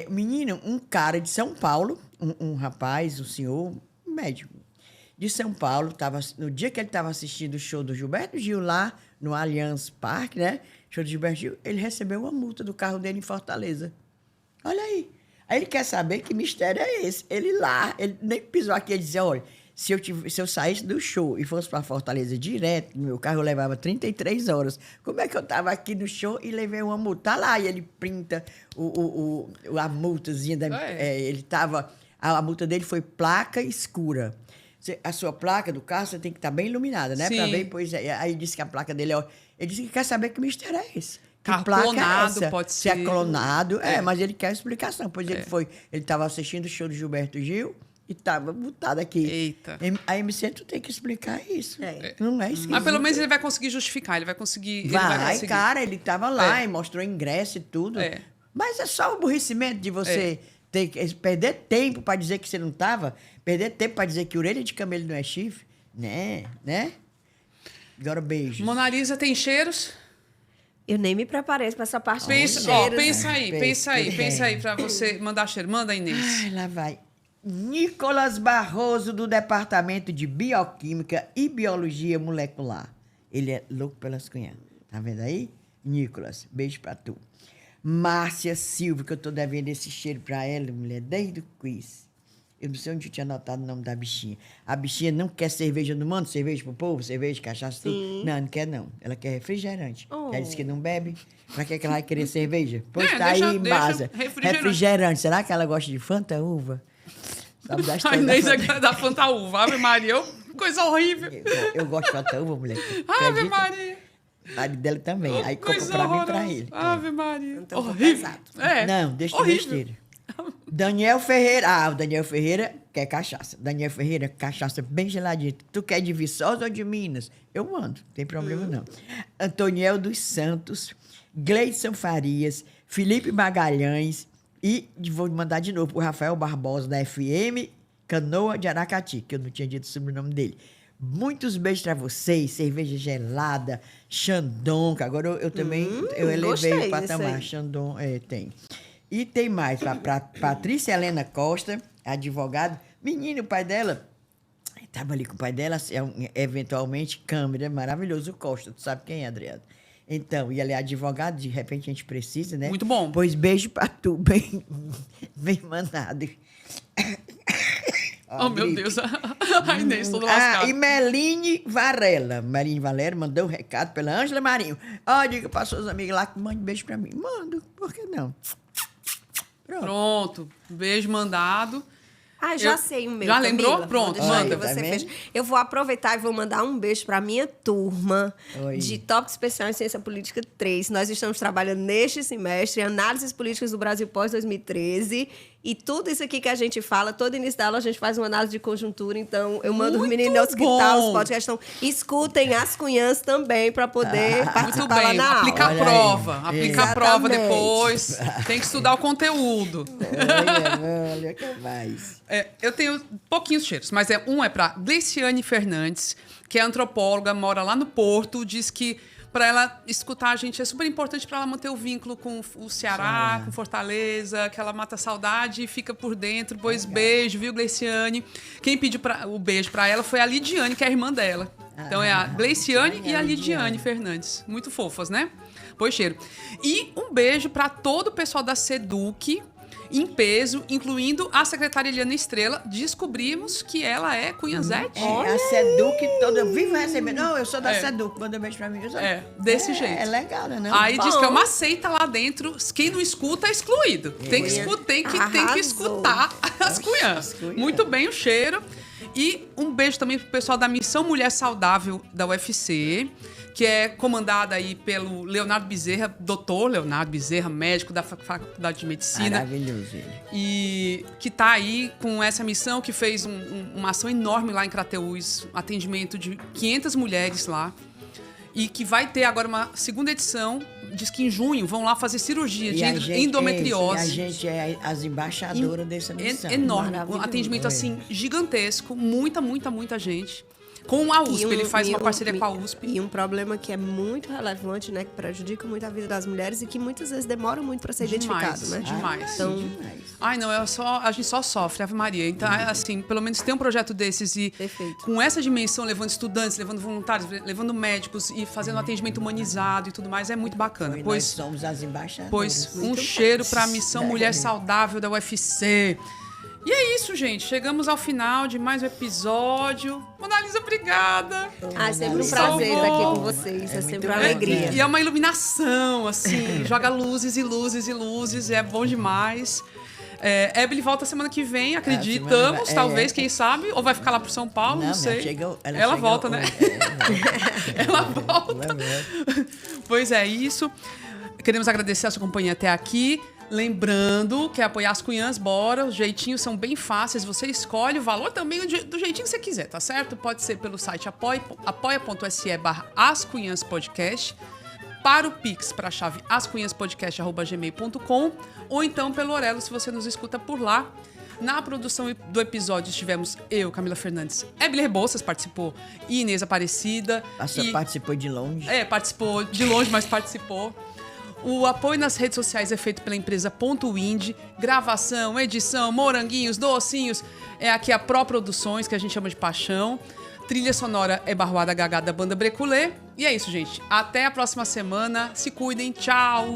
menino, um cara de São Paulo, um rapaz, um senhor, um médico de São Paulo, no dia que ele estava assistindo o show do Gilberto Gil lá, no Allianz Parque, né? Show do Gilberto Gil, ele recebeu uma multa do carro dele em Fortaleza. Olha aí. Aí ele quer saber que mistério é esse. Ele nem pisou aqui, ele dizia, olha, se eu saísse do show e fosse para Fortaleza direto, no meu carro eu levava 33 horas. Como é que eu estava aqui no show e levei uma multa? Tá lá, e ele printa a multazinha. A multa dele foi placa escura. A sua placa do carro, você tem que estar bem iluminada, né? Para ver, pois aí disse que a placa dele ele disse que quer saber que mistério é esse. Que placa clonado, é essa? pode Se é ser. Clonado, mas ele quer explicação. Pois ele estava assistindo o show do Gilberto Gil e estava botado aqui. Eita. A MC, tu tem que explicar isso. Não é esquisito. Mas pelo menos ele vai conseguir justificar, ele vai conseguir. Cara, ele estava lá e mostrou ingresso e tudo. Mas é só o aborrecimento de você ter que perder tempo para dizer que você não estava, perder tempo para dizer que orelha de camelo não é chifre, né? Agora beijos. Mona Lisa tem cheiros? Eu nem me preparei para essa parte Pensa aí para você mandar cheiro. Manda, Inês. Ai, lá vai. Nicolas Barroso, do Departamento de Bioquímica e Biologia Molecular. Ele é louco pelas cunhas. Tá vendo aí? Nicolas, beijo pra tu. Márcia Silva, que eu tô devendo esse cheiro pra ela, mulher, desde o quiz. Eu não sei onde eu tinha anotado o nome da bichinha. A bichinha não quer cerveja no mundo, cerveja pro povo, cerveja, cachaça, tudo. Não quer não. Ela quer refrigerante. Ela disse que não bebe. Pra que ela vai querer cerveja? Pois tá aí em base. Refrigerante. Será que ela gosta de Fanta Uva? Sabe da história a Inês é da Fanta Uva. Ave Maria, coisa horrível. Eu gosto de Fanta Uva, mulher. Ave Maria. O marido dela também. Aí comprou pra mim e pra ele. Ave Maria. Então, horrível. Não, deixa de besteira. Daniel Ferreira. O Daniel Ferreira quer cachaça. Daniel Ferreira, cachaça bem geladinha. Tu quer de Viçosa ou de Minas? Eu mando, não tem problema não. Antoniel dos Santos, Gleison Farias, Felipe Magalhães e vou mandar de novo o Rafael Barbosa, da FM Canoa de Aracati, que eu não tinha dito o sobrenome dele. Muitos beijos para vocês, cerveja gelada, Xandon, que agora eu também eu elevei o patamar. Xandon, tem. E tem mais, para Patrícia Helena Costa, advogada. Menino, o pai dela, estava ali com o pai dela, eventualmente, câmera, maravilhoso, o Costa. Tu sabe quem é, Adriano? Então, e ele é advogado, de repente a gente precisa, né? Muito bom. Pois beijo para tu, bem mandado. Oh, meu Deus. A Inês toda lascada. E Meline Varela. Meline Varela mandou um recado pela Ângela Marinho. Diga para suas amigas lá que mande beijo para mim. Mando, por que não? Pronto. Beijo mandado. Ah, já sei o meu. Já lembrou? Camila. Pronto, Vou deixar manda. que você Tá vendo? feche. Eu vou aproveitar e vou mandar um beijo para minha turma Oi. de Tópico Especial em Ciência Política 3. Nós estamos trabalhando neste semestre em análises políticas do Brasil pós-2013. E tudo isso aqui que a gente fala, todo início da aula a gente faz uma análise de conjuntura. Então, eu mando os Muito meninos que bom. tal, os podcasts estão... Escutem as cunhãs também para poder Muito participar lá bem, na aplicar a aula. Olha aí. prova. Aplicar a prova Exatamente. depois. Tem que estudar o conteúdo. Olha o que mais. Eu tenho pouquinhos cheiros, mas um é para Gleiciane Fernandes, que é antropóloga, mora lá no Porto, diz que para ela escutar a gente é super importante para ela manter o vínculo com o Ceará, com Fortaleza, que ela mata a saudade e fica por dentro. Pois beijo, viu, Gleiciane? Quem pediu o beijo para ela foi a Lidiane, que é a irmã dela. Então é a Gleiciane e a Lidiane Fernandes. Muito fofas, né? Pois cheiro. E um beijo para todo o pessoal da SEDUC, em peso, incluindo a secretária Eliana Estrela. Descobrimos que ela é cunhanzete. A Seduc toda viva recebendo. Não, eu sou da Seduc, manda um beijo pra mim. Eu sou... Desse jeito. É legal, né? Não? Aí diz Bom. que é uma seita lá dentro. Quem não escuta é excluído. Tem que Arrasou. escutar as cunhãs. cunhãs. Muito bem o cheiro. E um beijo também pro pessoal da Missão Mulher Saudável da UFC, que é comandada aí pelo Leonardo Bezerra, doutor Leonardo Bezerra, médico da Faculdade de Medicina. Maravilhoso ele. E que está aí com essa missão, que fez uma ação enorme lá em Crateús, atendimento de 500 mulheres lá, e que vai ter agora uma segunda edição, diz que em junho vão lá fazer cirurgia de endometriose. E a gente é as embaixadoras dessa missão. Enorme, um Maravilhoso. atendimento assim gigantesco, muita gente. Com a USP, ele faz uma parceria com a USP. E um problema que é muito relevante, né? Que prejudica muito a vida das mulheres e que muitas vezes demora muito para ser identificado, né? Demais. Então, Demais. Ai, não, a gente só sofre, Ave Maria. Então, assim, pelo menos tem um projeto desses e Perfeito. com essa dimensão, levando estudantes, levando voluntários, levando médicos e fazendo um atendimento humanizado e tudo mais, é muito bacana. Nós Pois, somos as embaixadoras. pois um Muito cheiro bem. para a Missão Mulher Saudável da UFC. E é isso, gente. Chegamos ao final de mais um episódio. Mona Lisa, obrigada. é sempre um Salvou. prazer estar aqui com vocês. É, É sempre muito uma bom. alegria. E é uma iluminação, assim, joga luzes e luzes e luzes, é bom demais. Ebele volta semana que vem, acreditamos, semana- talvez, quem sabe, ou vai ficar lá pro São Paulo, não sei. Ela Ela chega volta, né? Ela volta. Ela volta. Pois é, isso. Queremos agradecer a sua companhia até aqui. Lembrando que é apoiar as cunhãs, bora. Os jeitinhos são bem fáceis. Você escolhe o valor também do jeitinho que você quiser, tá certo? Pode ser pelo site apoia.se/ascunhãspodcast, para o Pix, para a chave ascunhaspodcast@gmail.com, ou então pelo Orelo, se você nos escuta por lá. Na produção do episódio estivemos eu, Camila Fernandes, Ebele Rebouças participou, e Inês Aparecida. Participou de longe. Participou de longe, mas participou. O apoio nas redes sociais é feito pela empresa Ponto Indie. Gravação, edição, moranguinhos, docinhos. É aqui a Pro Produções, que a gente chama de paixão. Trilha sonora é Barroada Gagá da banda Breculê. E é isso, gente. Até a próxima semana. Se cuidem. Tchau!